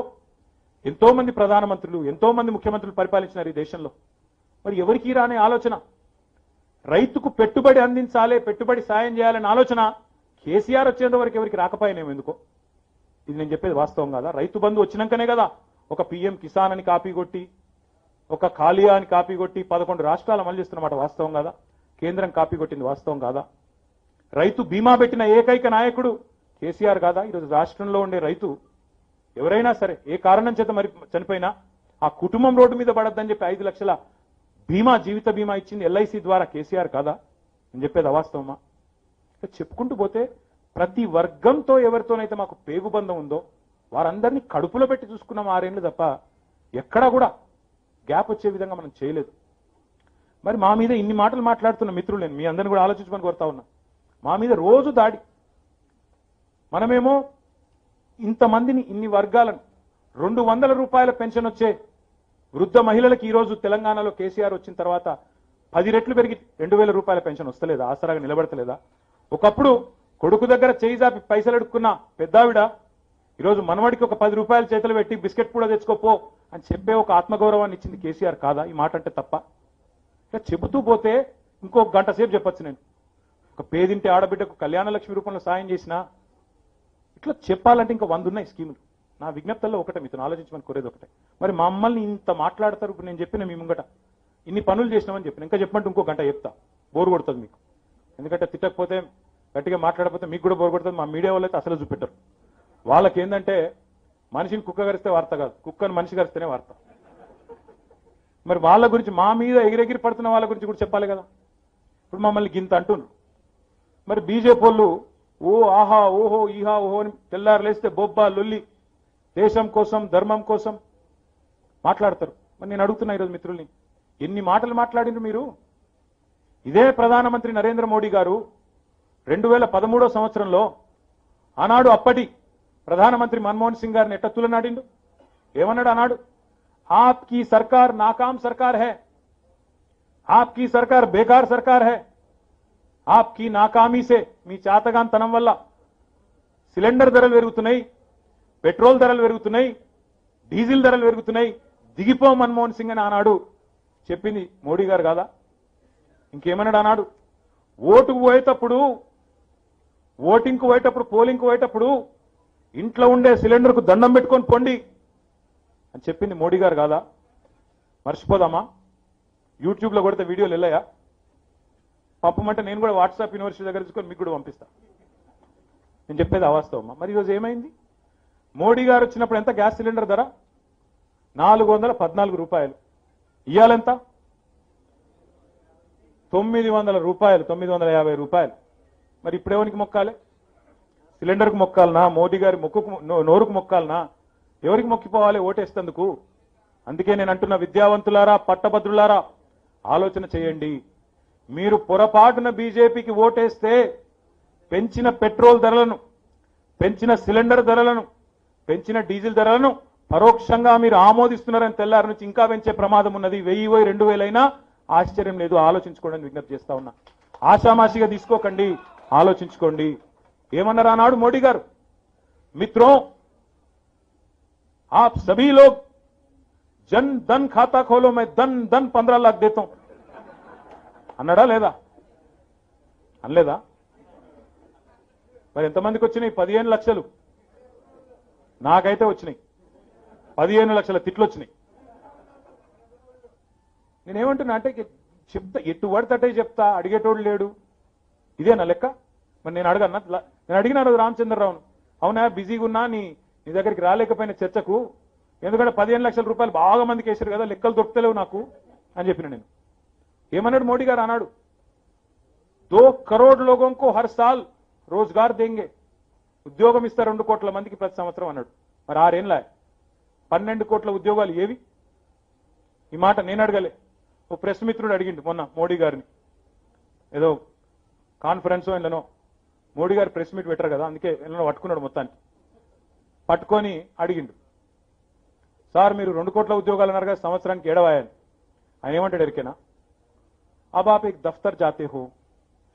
ఎంతో మంది ప్రధానమంత్రులు, ఎంతో మంది ముఖ్యమంత్రులు పరిపాలించినారు ఈ దేశంలో. మరి ఎవరికి రాని ఆలోచన, రైతుకు పెట్టుబడి అందించాలి, పెట్టుబడి సాయం చేయాలనే ఆలోచన కేసీఆర్ వచ్చేంత వరకు ఎవరికి రాకపోయినేమో ఎందుకో? ఇది నేను చెప్పేది వాస్తవం కాదా? రైతు బంధు వచ్చినాకనే కదా ఒక పిఎం కిసాన్ అని కాపీ కొట్టి, ఒక కాలియా అని కాపీ కొట్టి 11 రాష్ట్రాలు అమలు చేస్తున్నమాట వాస్తవం కాదా? కేంద్రం కాపీ కొట్టింది వాస్తవం కాదా? రైతు బీమా పెట్టిన ఏకైక నాయకుడు కేసీఆర్ కాదా? ఈరోజు రాష్ట్రంలో ఉండే రైతు ఎవరైనా సరే ఏ కారణం చేత మరి చనిపోయినా ఆ కుటుంబం రోడ్డు మీద పడద్దని చెప్పి 5 లక్షల బీమా, జీవిత బీమా ఇచ్చింది ఎల్ఐసి ద్వారా కేసీఆర్ కాదా? నేను చెప్పేది అవాస్తవమా? చెప్పుకుంటూ పోతే ప్రతి వర్గంతో ఎవరితోనైతే మాకు పేగుబంధం ఉందో వారందరినీ కడుపులో పెట్టి చూసుకున్నాం 6 ఏళ్లు తప్ప ఎక్కడా కూడా గ్యాప్ వచ్చే విధంగా మనం చేయలేదు. మరి మా మీద ఇన్ని మాటలు మాట్లాడుతున్న మిత్రులు, నేను మీ అందరిని కూడా ఆలోచించమని కోరుతా ఉన్నా. మా మీద రోజు దాడి. మనమేమో ఇంతమందిని, ఇన్ని వర్గాలను 200 రూపాయల పెన్షన్ వచ్చే వృద్ధ మహిళలకు ఈరోజు తెలంగాణలో కేసీఆర్ వచ్చిన తర్వాత 10 రెట్లు పెరిగి 2000 రూపాయల పెన్షన్ వస్తలేదా? ఆసరాగా నిలబడతలేదా? ఒకప్పుడు కొడుకు దగ్గర చేయి జాపి పైసలు అడుక్కున్న పెద్దావిడ ఈరోజు మనవడికి ఒక 10 రూపాయల చేతులు పెట్టి బిస్కెట్ కూడా తెచ్చుకోపో అని చెప్పే ఒక ఆత్మగౌరవాన్ని ఇచ్చింది కేసీఆర్ కాదా? ఈ మాట అంటే తప్ప? చెబుతూ పోతే ఇంకో గంట సేపు చెప్పొచ్చు నేను. ఒక పేదింటి ఆడబిడ్డకు కళ్యాణ లక్ష్మి రూపంలో సాయం చేసినా ఇట్లా చెప్పాలంటే ఇంకా 100 ఉన్నాయి స్కీములు. నా విజ్ఞప్తుల్లో ఒకటే, మీతో ఆలోచించమని కోరేది ఒకటే. మరి మమ్మల్ని ఇంత మాట్లాడతారు. ఇప్పుడు నేను చెప్పిన మీ ముంగట ఇన్ని పనులు చేసినామని చెప్పిన, ఇంకా చెప్పమంటే ఇంకో గంట చెప్తా, బోరు కొడుతుంది మీకు. ఎందుకంటే తిట్టకపోతే, గట్టిగా మాట్లాడకపోతే మీకు కూడా బోరు కొడుతుంది. మా మీడియా వాళ్ళు అయితే అసలు చూపెట్టరు. వాళ్ళకి ఏంటంటే మనిషిని కుక్క గరిస్తే వార్త కాదు, కుక్కను మనిషి గరిస్తేనే వార్త. మరి వాళ్ళ గురించి, మా మీద ఎగిరెగిరి పడుతున్న వాళ్ళ గురించి కూడా చెప్పాలి కదా. ఇప్పుడు మమ్మల్ని గింత అంటున్నారు. మరి బీజేపీ వాళ్ళు ఓ ఆహా ఓహో ఈహా ఓహో అని తెల్లారు లేస్తే బొబ్బా లొల్లి దేశం కోసం ధర్మం కోసం మాట్లాడతారు. మరి నేను అడుగుతున్నా ఈరోజు మిత్రుల్ని, ఎన్ని మాటలు మాట్లాడినారు మీరు? ఇదే ప్రధానమంత్రి నరేంద్ర మోడీ గారు 2013 సంవత్సరంలో ఆనాడు అప్పటి ప్రధానమంత్రి మన్మోహన్ సింగ్ గారిని ఎట్ట తులనాడిండు? ఏమన్నాడు ఆనాడు? आपकी सरकार नाकाम सरकार है, आपकी सरकार बेकार सरकार है, आपकी नाकामी से మీ చాతగాంతనం వల్ల సిలిండర్ ధరలు పెరుగుతున్నాయి, పెట్రోల్ ధరలు పెరుగుతున్నాయి, డీజిల్ ధరలు పెరుగుతున్నాయి, దిగిపో మన్మోహన్ సింగ్ అని ఆనాడు చెప్పింది మోడీ గారు కాదా? ఇంకేమన్నాడు ఆనాడు? ఓటుకు పోయేటప్పుడు, ఓటింగ్కు పోయేటప్పుడు, పోలింగ్కు పోయేటప్పుడు ఇంట్లో ఉండే సిలిండర్కు దండం పెట్టుకొని పొండి అని చెప్పింది మోడీ గారు కాదా? మర్చిపోదామా? యూట్యూబ్లో కొడితే వీడియోలు వెళ్ళాయా? పంపమంటే నేను కూడా వాట్సాప్ యూనివర్సిటీ దగ్గర తీసుకొని మీకు కూడా పంపిస్తా. నేను చెప్పేది అవాస్తవమా? మరి ఈరోజు ఏమైంది? మోడీ గారు వచ్చినప్పుడు ఎంత గ్యాస్ సిలిండర్ ధర? 414 రూపాయలు. ఇయ్యాలెంత? 900 రూపాయలు, 950 రూపాయలు. మరి ఇప్పుడేవనికి మొక్కాలి? సిలిండర్కు మొక్కాలనా? మోడీ గారి నోరుకు మొక్కాలనా? ఎవరికి మొక్కిపోవాలి ఓటేస్తందుకు? అందుకే నేను అంటున్న, విద్యావంతులారా, పట్టభద్రులారా, ఆలోచన చేయండి. మీరు పొరపాటున బీజేపీకి ఓటేస్తే పెంచిన పెట్రోల్ ధరలను, పెంచిన సిలిండర్ ధరలను, పెంచిన డీజిల్ ధరలను పరోక్షంగా మీరు ఆమోదిస్తున్నారని తెల్లారి నుంచి ఇంకా పెంచే ప్రమాదం ఉన్నది. 1000 2000 అయినా ఆశ్చర్యం లేదు. ఆలోచించుకోవడానికి విజ్ఞప్తి చేస్తా ఉన్నా. ఆషామాషిగా తీసుకోకండి, ఆలోచించుకోండి. ఏమన్నారు ఆనాడు మోడీ గారు? మిత్రో, आप सभी लोग जन धन खाता खोलो, मैं धन धन 15 लाख देता हूं అన్నాడా లేదా? అనలేదా? మరి ఎంతమందికి వచ్చినాయి? 15 లక్షలు. నాకైతే వచ్చినాయి 15 లక్షల తిట్లు వచ్చినాయి. నేనేమంటున్నా అంటే, చెప్తా, ఎట్టు పడితే చెప్తా, అడిగేటోడు లేడు. ఇదేనా లెక్క? మరి నేను అడగన్నా? నేను అడిగినా రోజు రామచంద్రరావును, అవునా బిజీగా ఉన్నా, నీ దగ్గరికి రాలేకపోయిన చర్చకు, ఎందుకంటే 15 లక్షల రూపాయలు బాగా మందికి వేసారు కదా, లెక్కలు దొరుకుతలేవు నాకు అని చెప్పిన నేను. ఏమన్నాడు మోడీ గారు ఆనాడు? 2 కరోడ్ లోగోంకు హర్ సాల్ రోజ్గార్ దేంగే, ఉద్యోగం ఇస్తారు 2 కోట్ల మందికి ప్రతి సంవత్సరం అన్నాడు. మరి 6 ఏళ్ళ 12 కోట్ల ఉద్యోగాలు ఏవి? ఈ మాట నేను అడగలే, ఓ ప్రెస్ మిత్రుడు అడిగిండు మొన్న మోడీ గారిని. ఏదో కాన్ఫరెన్స్ ఎన్నో మోడీ గారు ప్రెస్ మీట్ పెట్టారు కదా, అందుకే ఎన్నో పట్టుకున్నాడు. మొత్తానికి పట్టుకొని అడిగిండు, సార్ మీరు 2 కోట్ల ఉద్యోగాలు అన్నారు కదా, సంవత్సరానికి ఏడవాయని. ఆయన ఏమంటాడు ఎరికేనా? अब आप एक दफ्तर जाते हो,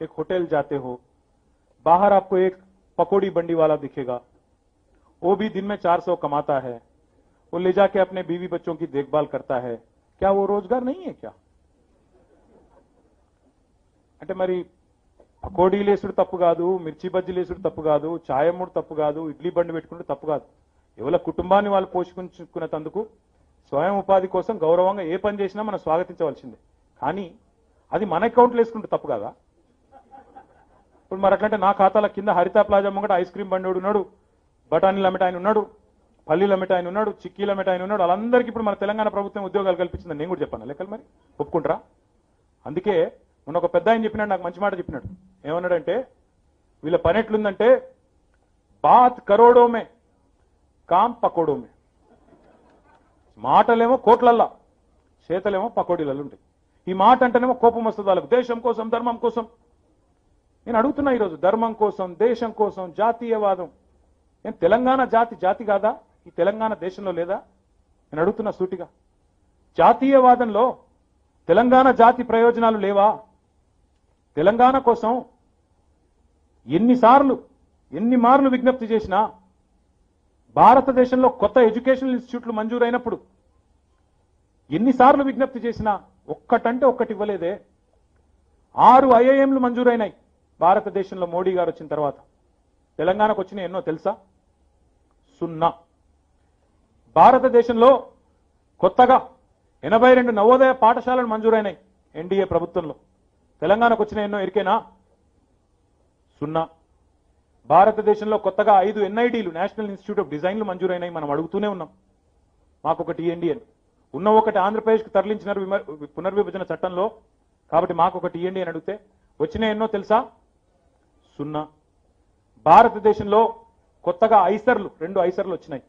एक होटल जाते हो, बाहर आपको एक पकौड़ी बंडी वाला दिखेगा, वो भी दिन में 400 कमाता है, वो ले जाके अपने बीवी बच्चों की देखभाल करता है, क्या वो रोजगार नहीं है क्या? అంటే మరి పకోడీలు వేసుడు తప్పు కాదు, మిర్చి బజ్జీలు వేసుడు తప్పు కాదు, ఛాయమ్ముడు తప్పు కాదు, ఇడ్లీ బండి పెట్టుకుంటే తప్పు కాదు. ఎవరి కుటుంబాన్ని వాళ్ళు పోషించుకునేందుకు స్వయం ఉపాధి కోసం గౌరవంగా ఏ పని చేసినా మనం స్వాగతించవలసిందే. కానీ అది మన అకౌంట్లో వేసుకుంటే తప్పు కదా? ఇప్పుడు మరి అట్లంటే నా ఖాతాల కింద హరిత ప్లాజా ముంగట ఐస్ క్రీమ్ బండి ఉన్నాడు, బఠానీలు అమ్మట ఆయన ఉన్నాడు, పల్లీలు అమ్మట ఆయన ఉన్నాడు, చిక్కీలు అమ్మట ఆయన ఉన్నాడు. వాళ్ళందరికీ ఇప్పుడు మన తెలంగాణ ప్రభుత్వం ఉద్యోగాలు కల్పించిందని నేను కూడా చెప్పాను. లెక్కలు మరి ఒప్పుకుంటారా? అందుకే మొన్న ఒక పెద్ద ఆయన చెప్పినాడు, నాకు మంచి మాట చెప్పినాడు. ఏమన్నాడంటే, వీళ్ళ పని ఎట్లుందంటే, బాత్ కరోడోమే కామ్ పకోడోమే. మాటలేమో కోట్లల్లా, చేతలేమో పకోడీలలో ఉంటాయి. ఈ మాట అంటేనేమో కోపం వస్తుంది వాళ్ళకు, దేశం కోసం ధర్మం కోసం. నేను అడుగుతున్నా ఈరోజు, ధర్మం కోసం, దేశం కోసం, జాతీయవాదం. నేను తెలంగాణ జాతి కాదా? ఈ తెలంగాణ దేశంలో లేదా? నేను అడుగుతున్నా సూటిగా. జాతీయవాదంలో తెలంగాణ జాతి ప్రయోజనాలు లేవా? తెలంగాణ కోసం ఎన్ని మార్లు విజ్ఞప్తి చేసినా, భారతదేశంలో కొత్త ఎడ్యుకేషనల్ ఇన్స్టిట్యూట్లు మంజూరైనప్పుడు ఎన్నిసార్లు విజ్ఞప్తి చేసినా ఒక్కటంటే ఒక్కటి ఇవ్వలేదే. 6 ఐఐఎంలు మంజూరైనాయి భారతదేశంలో మోడీ గారు వచ్చిన తర్వాత. తెలంగాణకు వచ్చిన ఎన్నో తెలుసా? 0. భారతదేశంలో కొత్తగా 82 నవోదయ పాఠశాలలు మంజూరైనాయి ఎన్డీఏ ప్రభుత్వంలో. తెలంగాణకు వచ్చిన ఎన్నో ఎరికేనా? 0. భారతదేశంలో కొత్తగా 5 ఎన్ఐటీలు నేషనల్ ఇన్స్టిట్యూట్ ఆఫ్ డిజైన్లు మంజూరైనాయి. మనం అడుగుతూనే ఉన్నాం మాకొక టీఎండీ అని. ఉన్న ఒకటి ఆంధ్రప్రదేశ్కు తరలించినారు పునర్విభజన చట్టంలో, కాబట్టి మాకొక టీఎండీ అని అడిగితే వచ్చిన ఎన్నో తెలుసా? 0. భారతదేశంలో కొత్తగా ఐసర్లు 2 ఐసర్లు వచ్చినాయి.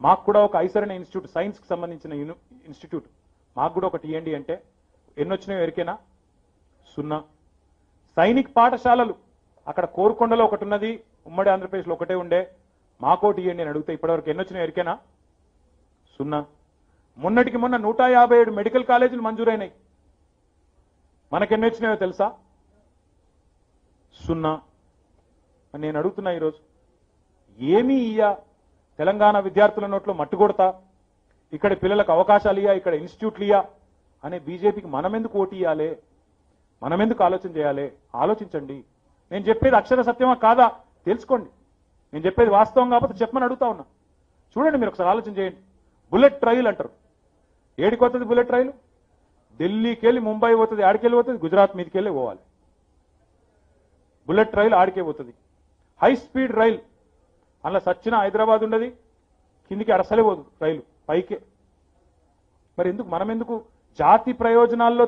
మాకు కూడా ఒక ఐసర్ అనే ఇన్స్టిట్యూట్, సైన్స్ కి సంబంధించిన ఇన్స్టిట్యూట్, మాకు కూడా ఒక టీఎండీ అంటే ఎన్ని వచ్చినాయో ఎరికేనా? 0. సైనిక్ పాఠశాలలు అక్కడ కోరుకొండలో ఒకటి ఉన్నది, ఉమ్మడి ఆంధ్రప్రదేశ్లో ఒకటే ఉండే, మాకో టీఎండీ అని అడిగితే ఇప్పటివరకు ఎన్ని వచ్చినాయో ఎరికేనా? 0. మొన్నటికి మొన్న 157 మెడికల్ కాలేజీలు మంజూరైనాయి. మనకెన్ని వచ్చినాయో తెలుసా? 0. నేను అడుగుతున్నా ఈరోజు, ఏమీ ఇయ్యా తెలంగాణ విద్యార్థుల నోట్లో మట్టు కొడతా, ఇక్కడ పిల్లలకు అవకాశాలు ఇయ్యా, ఇక్కడ ఇన్స్టిట్యూట్లు ఇయ్యా అనే బీజేపీకి మనమెందుకు ఓటు ఇయ్యాలి? మనమెందుకు ఆలోచన చేయాలి? ఆలోచించండి. నేను చెప్పేది అక్షర సత్యమా కాదా తెలుసుకోండి. నేను చెప్పేది వాస్తవం కాకపోతే చెప్పమని అడుగుతా ఉన్నా. చూడండి, మీరు ఒకసారి ఆలోచన చేయండి. బుల్లెట్ ట్రైల్ అంటారు. ఏడికి వస్తుంది బుల్లెట్ రైలు? ఢిల్లీకి వెళ్ళి ముంబై పోతుంది, ఆడికెళ్ళి పోతుంది, గుజరాత్ మీదకి వెళ్ళి పోవాలి. బుల్లెట్ రైలు ఆడికే పోతుంది. హై స్పీడ్ రైలు అందులో సచ్చిన హైదరాబాద్ ఉండదు, కిందికి అరసలే పోదు రైలు, పైకే. మరి ఎందుకు మనం ఎందుకు జాతి ప్రయోజనాల్లో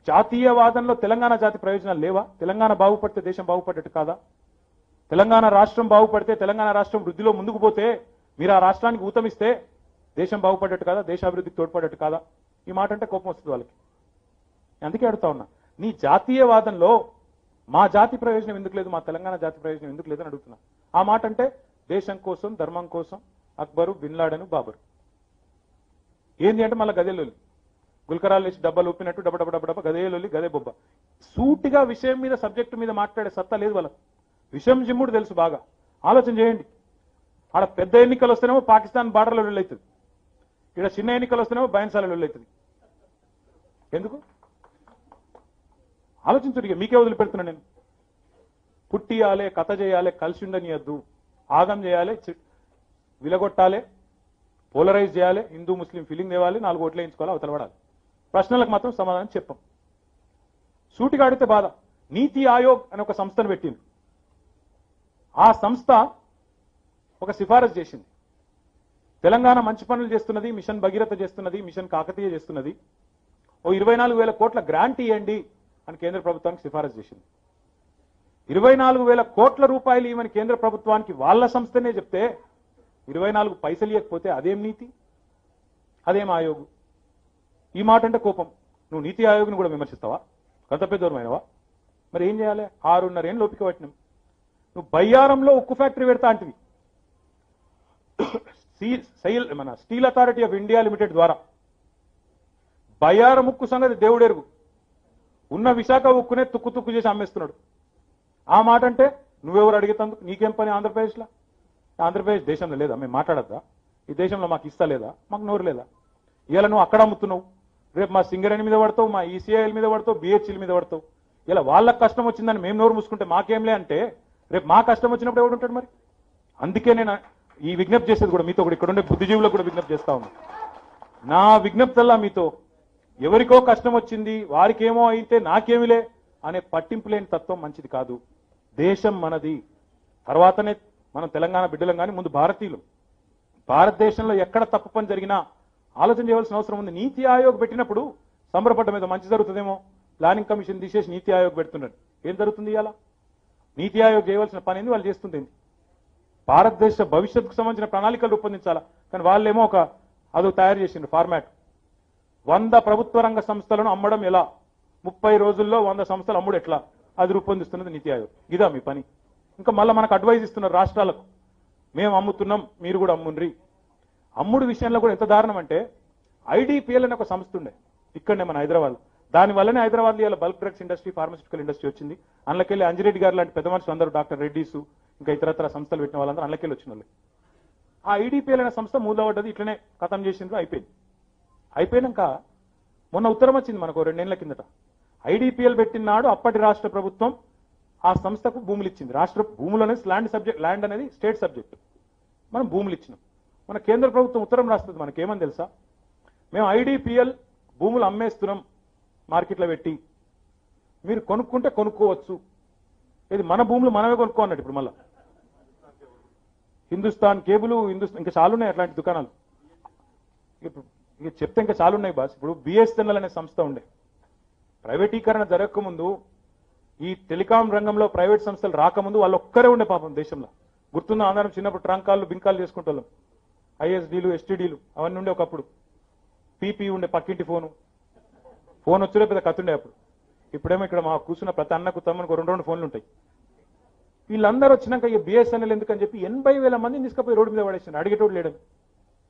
జాతీయవాదంలో తెలంగాణ జాతి ప్రయోజనాలు లేవా? తెలంగాణ బాగుపడితే దేశం బాగుపడ్డట్టు కాదా? తెలంగాణ రాష్ట్రం బాగుపడితే, తెలంగాణ రాష్ట్రం వృద్ధిలో ముందుకు పోతే, మీరు ఆ రాష్ట్రానికి ఊతమిస్తే దేశం బాగుపడ్డట్టు కాదా? దేశాభివృద్ధికి తోడ్పడ్డట్టు కాదా? ఈ మాట అంటే కోపం వస్తుంది వాళ్ళకి. అందుకే అడుగుతా ఉన్నా, నీ జాతీయవాదంలో మా జాతి ప్రయోజనం ఎందుకు లేదు, మా తెలంగాణ జాతి ప్రయోజనం ఎందుకు లేదని అడుగుతున్నా. ఆ మాట అంటే దేశం కోసం, ధర్మం కోసం అక్బరు, బిన్ లాడెన్, బాబరు. ఏంది అంటే మళ్ళీ గదేలొల్లి, గుల్కరాలు వేసి డబ్బాలు ఊపినట్టు డబ్బ డబ్బ డబ్బ డబ్బ గదేలొల్లి, గదే బొబ్బ. సూటిగా విషయం మీద, సబ్జెక్టు మీద మాట్లాడే సత్తా లేదు వాళ్ళకి. విషయం జిమ్ముడు తెలుసు బాగా. ఆలోచన చేయండి. ఆడ పెద్ద ఎన్నికలు వస్తేనేమో పాకిస్తాన్ బార్డర్లో వెళ్ళవుతుంది, ఇక్కడ చిన్న ఎన్నికలు వస్తేనేమో బయన్సాలలో వెళ్ళవుతుంది. ఎందుకు ఆలోచించుడిగా? మీకే వదిలిపెడుతున్నా నేను. పుట్టియాలే, కథ చేయాలి, కలిసి ఉండనియద్దు, ఆగం చేయాలి, విలగొట్టాలి, పోలరైజ్ చేయాలి, హిందూ ముస్లిం ఫీలింగ్ తేవాలి, 4 ఓట్లు వేయించుకోవాలి, అవతల పడాలి. ప్రశ్నలకు మాత్రం సమాధానం చెప్పం. సూటిగా అడిగితే బాధ. నీతి ఆయోగ్ అనే ఒక సంస్థను పెట్టింది. ఆ సంస్థ ఒక సిఫారసు చేసింది. తెలంగాణ మంచి పనులు చేస్తున్నది, మిషన్ భగీరథ చేస్తున్నది, మిషన్ కాకతీయ చేస్తున్నది, ఓ 24,000 కోట్ల గ్రాంట్ ఇవ్వండి అని కేంద్ర ప్రభుత్వానికి సిఫారసు చేసింది. 24,000 కోట్ల రూపాయలు ఇవ్వని కేంద్ర ప్రభుత్వానికి వాళ్ళ సంస్థనే చెప్తే 24 పైసలు ఇవ్వకపోతే అదేం నీతి, అదేం ఆయోగు? ఈ మాట అంటే కోపం. నువ్వు నీతి ఆయోగ్ని కూడా విమర్శిస్తావా? గత పెద్దోరమైనవా? మరి ఏం చేయాలి? 6.5 ఏళ్ళు ఓపిక పట్టినాం. నువ్వు బయ్యారంలో ఉక్కు ఫ్యాక్టరీ పెడతా అంటివి. మన steel authority of India limited ద్వారా బయ్యారం ఉక్కు సంగతి దేవుడెరుగు. ఉన్న విశాఖ ఉక్కునే తుక్కు తుక్కు చేసి అమ్మేస్తున్నాడు. ఆ మాట అంటే నువ్వెవరు అడిగేతందుకు? నీకేం పని ఆంధ్రప్రదేశ్లో? ఆంధ్రప్రదేశ్ దేశంలో లేదా? మేము మాట్లాడద్దా? ఈ దేశంలో మాకు ఇస్తా లేదా? మాకు నోరు లేదా? ఇలా నువ్వు అక్కడ అమ్ముతున్నావు, రేపు మా సింగరేణి మీద పడతావు, మా ఈసీఐఎల్ మీద పడతావు, బిహెచ్ఎల్ మీద పడతావు. ఇలా వాళ్ళకి కష్టం వచ్చిందని మేము నోరు మూసుకుంటే మాకేంలే అంటే రేపు మా కష్టం వచ్చినప్పుడు ఎవడు ఉంటాడు మరి? అందుకే నేను ఈ విజ్ఞప్తి చేసేది కూడా మీతో, కూడా ఇక్కడ ఉండే బుద్ధిజీవులకు కూడా విజ్ఞప్తి చేస్తా ఉన్నా. నా విజ్ఞప్తల్లా మీతో, ఎవరికో కష్టం వచ్చింది, వారికేమో అయితే నాకేమిలే అనే పట్టింపు లేని తత్వం మంచిది కాదు. దేశం మనది, తర్వాతనే మనం తెలంగాణ బిడ్డలం, కానీ ముందు భారతీయులు. భారతదేశంలో ఎక్కడ తప్పు పని జరిగినా ఆలోచన చేయవలసిన అవసరం ఉంది. నీతి ఆయోగ్ పెట్టినప్పుడు సంబరపడ్డ మీద మంచి జరుగుతుందేమో, ప్లానింగ్ కమిషన్ తీసేసి నీతి ఆయోగ్ పెడుతున్నాడు. ఏం జరుగుతుంది ఇవాళ? నీతి ఆయోగ్ చేయవలసిన పని ఏంది, వాళ్ళు చేస్తుంది. భారతదేశ భవిష్యత్తుకు సంబంధించిన ప్రణాళికలు రూపొందించాలా, కానీ వాళ్ళేమో అదో తయారు చేసిండ్రు ఫార్మాట్. 100 ప్రభుత్వ రంగ సంస్థలను అమ్మడం ఎలా, 30 రోజుల్లో 100 సంస్థలు అమ్ముడు ఎట్లా, అది రూపొందిస్తున్నది నీతి ఆయోగ్. ఇదా మీ పని? ఇంకా మళ్ళీ మనకు అడ్వైజ్ ఇస్తున్నారు రాష్ట్రాలకు, మేము అమ్ముతున్నాం మీరు కూడా అమ్ముండ్రి. అమ్ముడు విషయంలో కూడా ఎంత దారుణం అంటే, ఐడిపిఎల్ అనే ఒక సంస్థ ఉండే ఇక్కడనే మన హైదరాబాద్. దానివల్లనే హైదరాబాద్లో ఇలా bulk drugs industry, pharmaceutical industry వచ్చింది. అందులోకెళ్ళి అంజిరెడ్డి గారు లాంటి పెద్ద మనుషులు అందరూ, డాక్టర్ రెడ్డిస్, ఇంకా ఇతరత్ర సంస్థలు పెట్టిన వాళ్ళందరూ అందులోకెళ్ళి వచ్చిన వాళ్ళు. ఆ ఐడిపిఎల్ అనే సంస్థ మూలపడ్డది, ఇట్లనే ఖతం చేసిండ్రు, అయిపోయింది. అయిపోయినాక మొన్న ఉత్తరం వచ్చింది మనకు 2 నెలల కిందట. ఐడిపిఎల్ పెట్టినాడు అప్పటి రాష్ట్ర ప్రభుత్వం ఆ సంస్థకు భూములు ఇచ్చింది. రాష్ట్ర భూములు అనేది ల్యాండ్ అనేది స్టేట్ సబ్జెక్ట్. మనం భూములు ఇచ్చినాం. మన కేంద్ర ప్రభుత్వం ఉత్తరం రాస్తుంది మనకేమని తెలుసా, మేము ఐడిపిఎల్ భూములు అమ్మేస్తున్నాం మార్కెట్లో పెట్టి, మీరు కొనుక్కుంటే కొనుక్కోవచ్చు. ఇది మన భూములు మనమే కొనుక్కో అన్నట్టు. ఇప్పుడు మళ్ళా హిందుస్థాన్ కేబుల్, ఇంకా చాలున్నాయి అట్లాంటి దుకాణాలు. ఇక చెప్తే ఇంకా చాలున్నాయి బాస్. ఇప్పుడు బిఎస్ఎన్ఎల్ అనే సంస్థ ఉండే, ప్రైవేటీకరణ జరగకముందు, ఈ టెలికాం రంగంలో ప్రైవేట్ సంస్థలు రాకముందు వాళ్ళు ఒక్కరే ఉండే పాపం దేశంలో. గుర్తున్న ఆంధ్రం చిన్నప్పుడు ట్రంకాలు బింకాలు చేసుకుంటాం, ఐఎస్డీలు ఎస్టీడీలు అవన్నీ ఉండే ఒకప్పుడు. పీపీ ఉండే, పక్కింటి ఫోన్ వచ్చే పెద్ద కత్తుండే అప్పుడు. ఇప్పుడేమో ఇక్కడ మా కూర్చున్న ప్రతి అన్నకు తమ్మకు 2 ఫోన్లు ఉంటాయి. వీళ్ళందరూ వచ్చినాక ఈ బిఎస్ఎన్ఎల్ ఎందుకని చెప్పి 80,000 మందిని తీసుకుపోయి రోడ్డు మీద పడేసింది. అడిగేటోడు లేడు.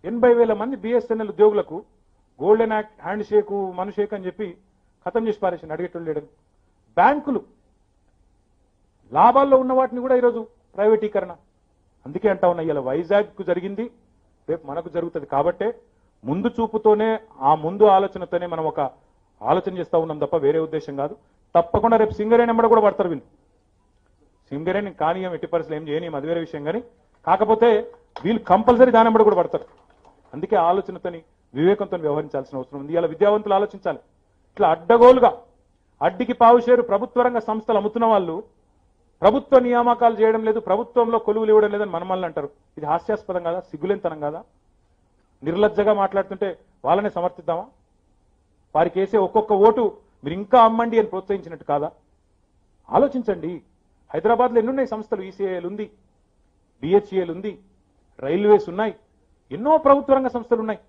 80,000 మంది బిఎస్ఎన్ఎల్ ఉద్యోగులకు గోల్డెన్ హ్యాండ్ షేక్, మను షేక్ అని చెప్పి ఖతం చేసి పారేసింది. అడిగేటోడు లేడు. బ్యాంకులు లాభాల్లో ఉన్న వాటిని కూడా ఈరోజు ప్రైవేటీకరణ. అందుకే అంటా ఉన్నా, ఇలా వైజాగ్ కు జరిగింది, రేపు మనకు జరుగుతుంది. కాబట్టే ముందు చూపుతోనే, ఆ ముందు ఆలోచనతోనే మనం ఒక ఆలోచన చేస్తా ఉన్నాం తప్ప వేరే ఉద్దేశం కాదు. తప్పకుండా రేపు సింగరేణి నెంబర్ కూడా పడతారు వీళ్ళు. సింగరేణి కానీయం, ఎట్టి పరిస్థితులు ఏం చేయని, అది వేరే విషయం. కానీ కాకపోతే వీళ్ళు కంపల్సరీ దాని నెంబర్ కూడా పడతారు. అందుకే ఆలోచనతోని వివేకంతో వ్యవహరించాల్సిన అవసరం ఉంది. ఇలా విద్యావంతులు ఆలోచించాలి. ఇట్లా అడ్డగోలుగా అడ్డికి పావుషేరు ప్రభుత్వ రంగ సంస్థలు అమ్ముతున్న వాళ్ళు ప్రభుత్వ నియామకాలు చేయడం లేదు, ప్రభుత్వంలో కొలువులు ఇవ్వడం లేదని మనమల్ని అంటారు. ఇది హాస్యాస్పదం కాదా? సిగ్గులేంతనం కాదా? నిర్లజ్జగా మాట్లాడుతుంటే వాళ్ళనే సమర్థిద్దామా? వారికి వేసే ఒక్కొక్క ఓటు మీరు ఇంకా అమ్మండి అని ప్రోత్సహించినట్టు కాదా? ఆలోచించండి. హైదరాబాద్లో ఎన్నున్నాయి సంస్థలు? ఈసీఐఎల్ ఉంది, బిహెచ్ఈఎల్ ఉంది, రైల్వేస్ ఉన్నాయి, ఎన్నో ప్రభుత్వ రంగ సంస్థలు ఉన్నాయి.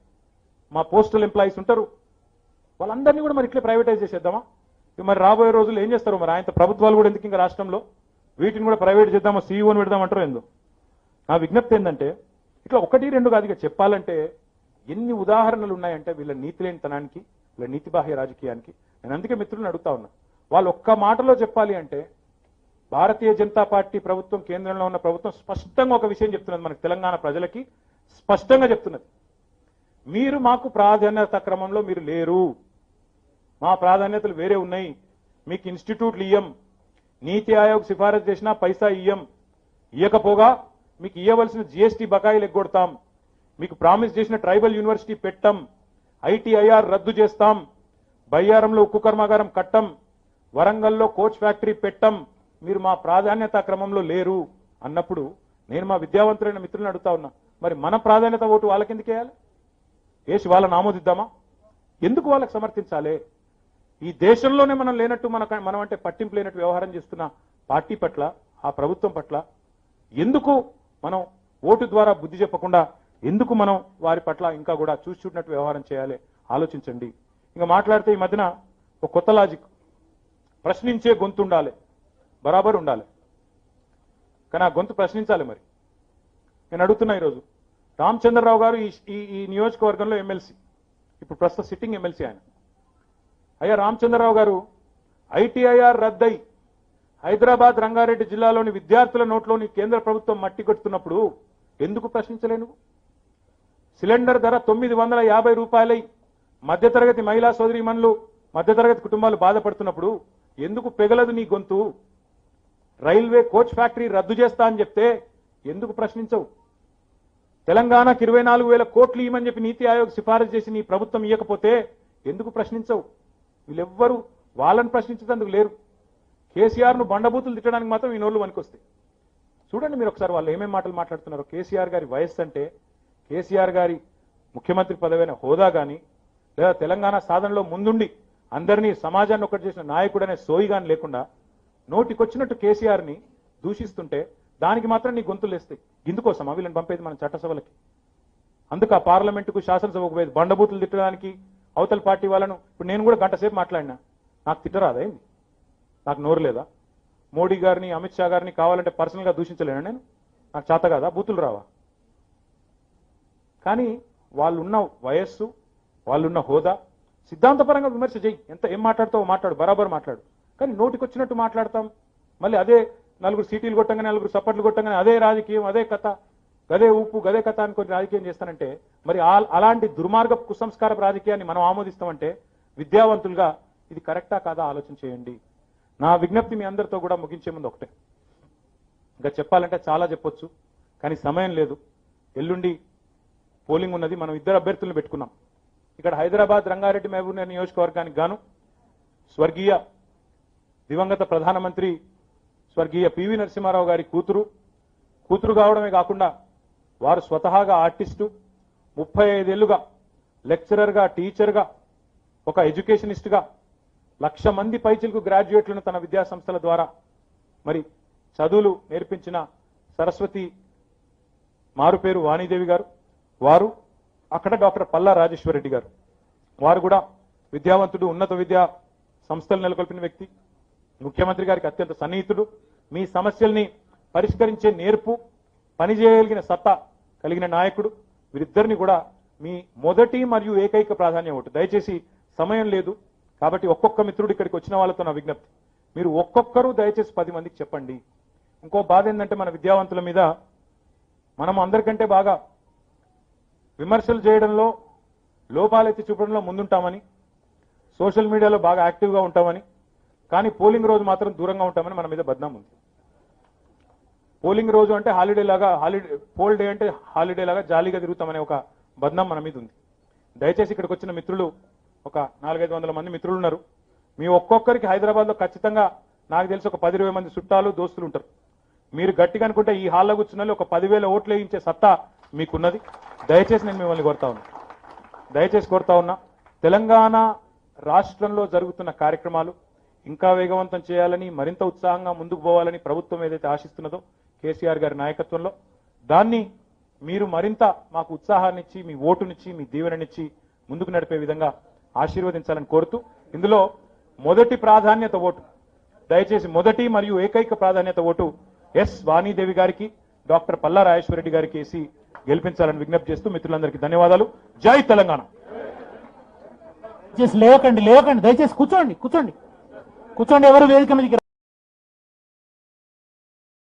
మా పోస్టల్ ఎంప్లాయీస్ ఉంటారు. వాళ్ళందరినీ కూడా మరి ఇట్లే ప్రైవేటైజ్ చేసేద్దామా? మరి రాబోయే రోజుల్లో ఏం చేస్తారు? మరి ఆయన ప్రభుత్వాలు కూడా ఎందుకు ఇంకా రాష్ట్రంలో వీటిని కూడా ప్రైవేట్ చేద్దామా, సీఈఓని పెడదామంటారో ఏందో. నా విజ్ఞప్తి ఏంటంటే, ఇట్లా 1-2 కాదు, ఇక చెప్పాలంటే ఎన్ని ఉదాహరణలు ఉన్నాయంటే వీళ్ళ నీతి లేనితనానికి, వీళ్ళ నీతిబాహ్య రాజకీయానికి. నేను అందుకే మిత్రులను అడుగుతా ఉన్నా, వాళ్ళు ఒక్క మాటలో చెప్పాలి అంటే, భారతీయ జనతా పార్టీ ప్రభుత్వం, కేంద్రంలో ఉన్న ప్రభుత్వం స్పష్టంగా ఒక విషయం చెప్తున్నది మనకు, తెలంగాణ ప్రజలకి స్పష్టంగా చెప్తున్నది, మీరు మాకు ప్రాధాన్యత క్రమంలో మీరు లేరు, మా ప్రాధాన్యతలు వేరే ఉన్నాయి, మీకు ఇన్స్టిట్యూట్లు ఇయ్యం, నీతి ఆయోగ్ సిఫారసు చేసినా పైసా ఇయ్యం, ఇయ్యకపోగా మీకు ఇయ్యవలసిన జీఎస్టీ బకాయిలు ఎగ్గొడతాం, మీకు ప్రామిస్ చేసిన ట్రైబల్ యూనివర్సిటీ పెట్టం, ఐటీఐఆర్ రద్దు చేస్తాం, బయ్యారంలో ఉక్కు కర్మాగారం కట్టం, వరంగల్లో కోచ్ ఫ్యాక్టరీ పెట్టం, మీరు మా ప్రాధాన్యత క్రమంలో లేరు అన్నప్పుడు నేను మా విద్యావంతులైన మిత్రులను అడుగుతా ఉన్నా, మరి మన ప్రాధాన్యత ఓటు వాళ్ళకెందుకు వేయాలి? వేసి వాళ్ళని ఆమోదిద్దామా? ఎందుకు వాళ్ళకి సమర్థించాలి? ఈ దేశంలోనే మనం లేనట్టు, మనం అంటే పట్టింపు లేనట్టు వ్యవహారం చేస్తున్న పార్టీ పట్ల, ఆ ప్రభుత్వం పట్ల ఎందుకు మనం ఓటు ద్వారా బుద్ధి చెప్పకుండా, ఎందుకు మనం వారి పట్ల ఇంకా కూడా చూసి చూడనట్టు వ్యవహారం చేయాలి? ఆలోచించండి. ఇంకా మాట్లాడితే ఈ మధ్యన ఒక కొత్త లాజిక్, ప్రశ్నించే గొంతు ఉండాలి, బరాబర్ ఉండాలి, కానీ ఆ గొంతు ప్రశ్నించాలి. మరి నేను అడుగుతున్నా, ఈరోజు రామచంద్రరావు గారు ఈ నియోజకవర్గంలో ఎమ్మెల్సీ, ఇప్పుడు ప్రస్తుత సిట్టింగ్ ఎమ్మెల్సీ ఆయన. అయ్యా రామచంద్రరావు గారు, ఐటీఐఆర్ రద్దై హైదరాబాద్ రంగారెడ్డి జిల్లాలోని విద్యార్థుల నోట్లోని కేంద్ర ప్రభుత్వం మట్టి కొడుతున్నప్పుడు ఎందుకు ప్రశ్నించలేను? సిలిండర్ ధర 950 రూపాయలై మధ్యతరగతి మహిళా సోదరీమణులు, మధ్యతరగతి కుటుంబాలు బాధపడుతున్నప్పుడు ఎందుకు పెగలదు నీ గొంతు? రైల్వే కోచ్ ఫ్యాక్టరీ రద్దు చేస్తా అని చెప్తే ఎందుకు ప్రశ్నించవు? తెలంగాణకు 24,000 కోట్లు ఇవ్వమని చెప్పి నీతి ఆయోగ్ సిఫారసు చేసి నీ ప్రభుత్వం ఇవ్వకపోతే ఎందుకు ప్రశ్నించవు? వీళ్ళెవ్వరూ వాళ్ళని ప్రశ్నించేందుకు లేరు. కేసీఆర్ ను బండబూతులు తిట్టడానికి మాత్రం ఈ నోళ్లు వనికొస్తాయి. చూడండి మీరు ఒకసారి వాళ్ళు ఏమేం మాటలు మాట్లాడుతున్నారు. కేసీఆర్ గారి వయస్సు అంటే, కేసీఆర్ గారి ముఖ్యమంత్రి పదవైన హోదా కానీ, లేదా తెలంగాణ సాధనలో ముందుండి అందరినీ సమాజాన్ని ఒకటి చేసిన నాయకుడనే సోయి గాని లేకుండా నోటికొచ్చినట్టు కేసీఆర్ ని దూషిస్తుంటే దానికి మాత్రం నీ గొంతులు వేస్తాయి. ఇందుకోసమా వీళ్ళని పంపేది మన చట్టసభలకి? అందుకు ఆ పార్లమెంటుకు, శాసనసభకు పోయేది బండబూతులు తిట్టడానికి అవతల పార్టీ వాళ్ళను. ఇప్పుడు నేను కూడా గంట సేపు మాట్లాడినా, నాకు తిట్టరాదా? ఏంది, నాకు నోరు లేదా? మోడీ గారిని, అమిత్ షా గారిని కావాలంటే పర్సనల్ గా దూషించలేనా నేను? నాకు చేత కాదా? బూతులు రావా? కానీ వాళ్ళున్న వయస్సు, వాళ్ళున్న హోదా, సిద్ధాంతపరంగా విమర్శ చేయి, ఏం మాట్లాడతావో మాట్లాడు, బరాబర్ మాట్లాడు. కానీ నోటికొచ్చినట్టు మాట్లాడతాం, మళ్ళీ అదే 4 సీటీలు కొట్టంగానే, 4 సప్పట్లు కొట్టంగానే అదే రాజకీయం, అదే కథ, గదే ఊపు, గదే కథ అనుకొని రాజకీయం చేస్తానంటే, మరి అలాంటి దుర్మార్గ కుసంస్కారపు రాజకీయాన్ని మనం ఆమోదిస్తామంటే విద్యావంతులుగా ఇది కరెక్టా కాదా ఆలోచన చేయండి. నా విజ్ఞప్తి మీ అందరితో కూడా ముగించే ముందు ఒకటే, ఇంకా చెప్పాలంటే చాలా చెప్పొచ్చు, కానీ సమయం లేదు. ఎల్లుండి పోలింగ్ ఉన్నది. మనం 2 అభ్యర్థులను పెట్టుకున్నాం. ఇక్కడ హైదరాబాద్ రంగారెడ్డి మహబూబ్నగర్ నియోజకవర్గానికి గాను స్వర్గీయ దివంగత ప్రధానమంత్రి స్వర్గీయ పివి నరసింహారావు గారి కూతురు కావడమే కాకుండా వారు స్వతహాగా ఆర్టిస్టు, 35 ఏళ్లుగా లెక్చరర్గా, టీచర్గా, ఒక ఎడ్యుకేషనిస్ట్గా 1,00,000 మంది పైచిలకు గ్రాడ్యుయేట్లను తన విద్యా సంస్థల ద్వారా మరి చదువులు నేర్పించిన సరస్వతి మారుపేరు వాణీదేవి గారు, వారు అక్కడ డాక్టర్ పల్లా రాజేశ్వరరెడ్డి గారు, వారు కూడా విద్యావంతుడు, ఉన్నత విద్యా సంస్థలు నెలకొల్పిన వ్యక్తి, ముఖ్యమంత్రి గారికి అత్యంత సన్నిహితుడు, మీ సమస్యల్ని పరిష్కరించే నేర్పు, పనిచేయగలిగిన సత్తా కలిగిన నాయకుడు. వీరిద్దరిని కూడా మీ మొదటి మరియు ఏకైక ప్రాధాన్యం ఓటు. దయచేసి సమయం లేదు కాబట్టి ఒక్కొక్క మిత్రుడు ఇక్కడికి వచ్చిన వాళ్ళతో నా విజ్ఞప్తి, మీరు ఒక్కొక్కరు దయచేసి 10 మందికి చెప్పండి. ఇంకో బాధ ఏంటంటే మన విద్యావంతుల మీద మనం అందరికంటే బాగా విమర్శలు చేయడంలో, లోపాలెత్తి చూపడంలో ముందుంటామని, సోషల్ మీడియాలో బాగా యాక్టివ్గా ఉంటామని, కానీ పోలింగ్ రోజు మాత్రం దూరంగా ఉంటామని మన మీద బద్నాం ఉంది. పోలింగ్ రోజు అంటే పోల్ డే అంటే హాలిడే లాగా జాలీగా తిరుగుతామనే ఒక బద్నాం మన మీద ఉంది. దయచేసి ఇక్కడికి వచ్చిన మిత్రులు ఒక 400-500 మంది మిత్రులు ఉన్నారు. మీ ఒక్కొక్కరికి హైదరాబాద్లో ఖచ్చితంగా నాకు తెలిసి ఒక 10-20 మంది చుట్టాలు, దోస్తులు ఉంటారు. మీరు గట్టిగా అనుకుంటే ఈ హాల్లో కూర్చున్న ఒక 10,000 ఓట్లు వేయించే సత్తా మీకున్నది. దయచేసి నేను మిమ్మల్ని కోరుతా ఉన్నా తెలంగాణ రాష్ట్రంలో జరుగుతున్న కార్యక్రమాలు ఇంకా వేగవంతం చేయాలని, మరింత ఉత్సాహంగా ముందుకు పోవాలని ప్రభుత్వం ఏదైతే ఆశిస్తున్నదో కేసీఆర్ గారి నాయకత్వంలో, దాన్ని మీరు మరింత మాకు ఉత్సాహాన్నిచ్చి, మీ ఓటునిచ్చి, మీ దీవెననిచ్చి ముందుకు నడిపే విధంగా ఆశీర్వదించాలని కోరుతూ, ఇందులో మొదటి ప్రాధాన్యత ఓటు, దయచేసి మొదటి మరియు ఏకైక ప్రాధాన్యత ఓటు ఎస్ వాణీదేవి గారికి, డాక్టర్ పల్లా రాజేశ్వరరెడ్డి గారికి వేసి గెలిపించాలని విజ్ఞప్తి చేస్తూ మిత్రులందరికీ ధన్యవాదాలు. జై తెలంగాణ. లేవకండి, దయచేసి కూర్చోండి, ఎవరు వేదిక మీదకి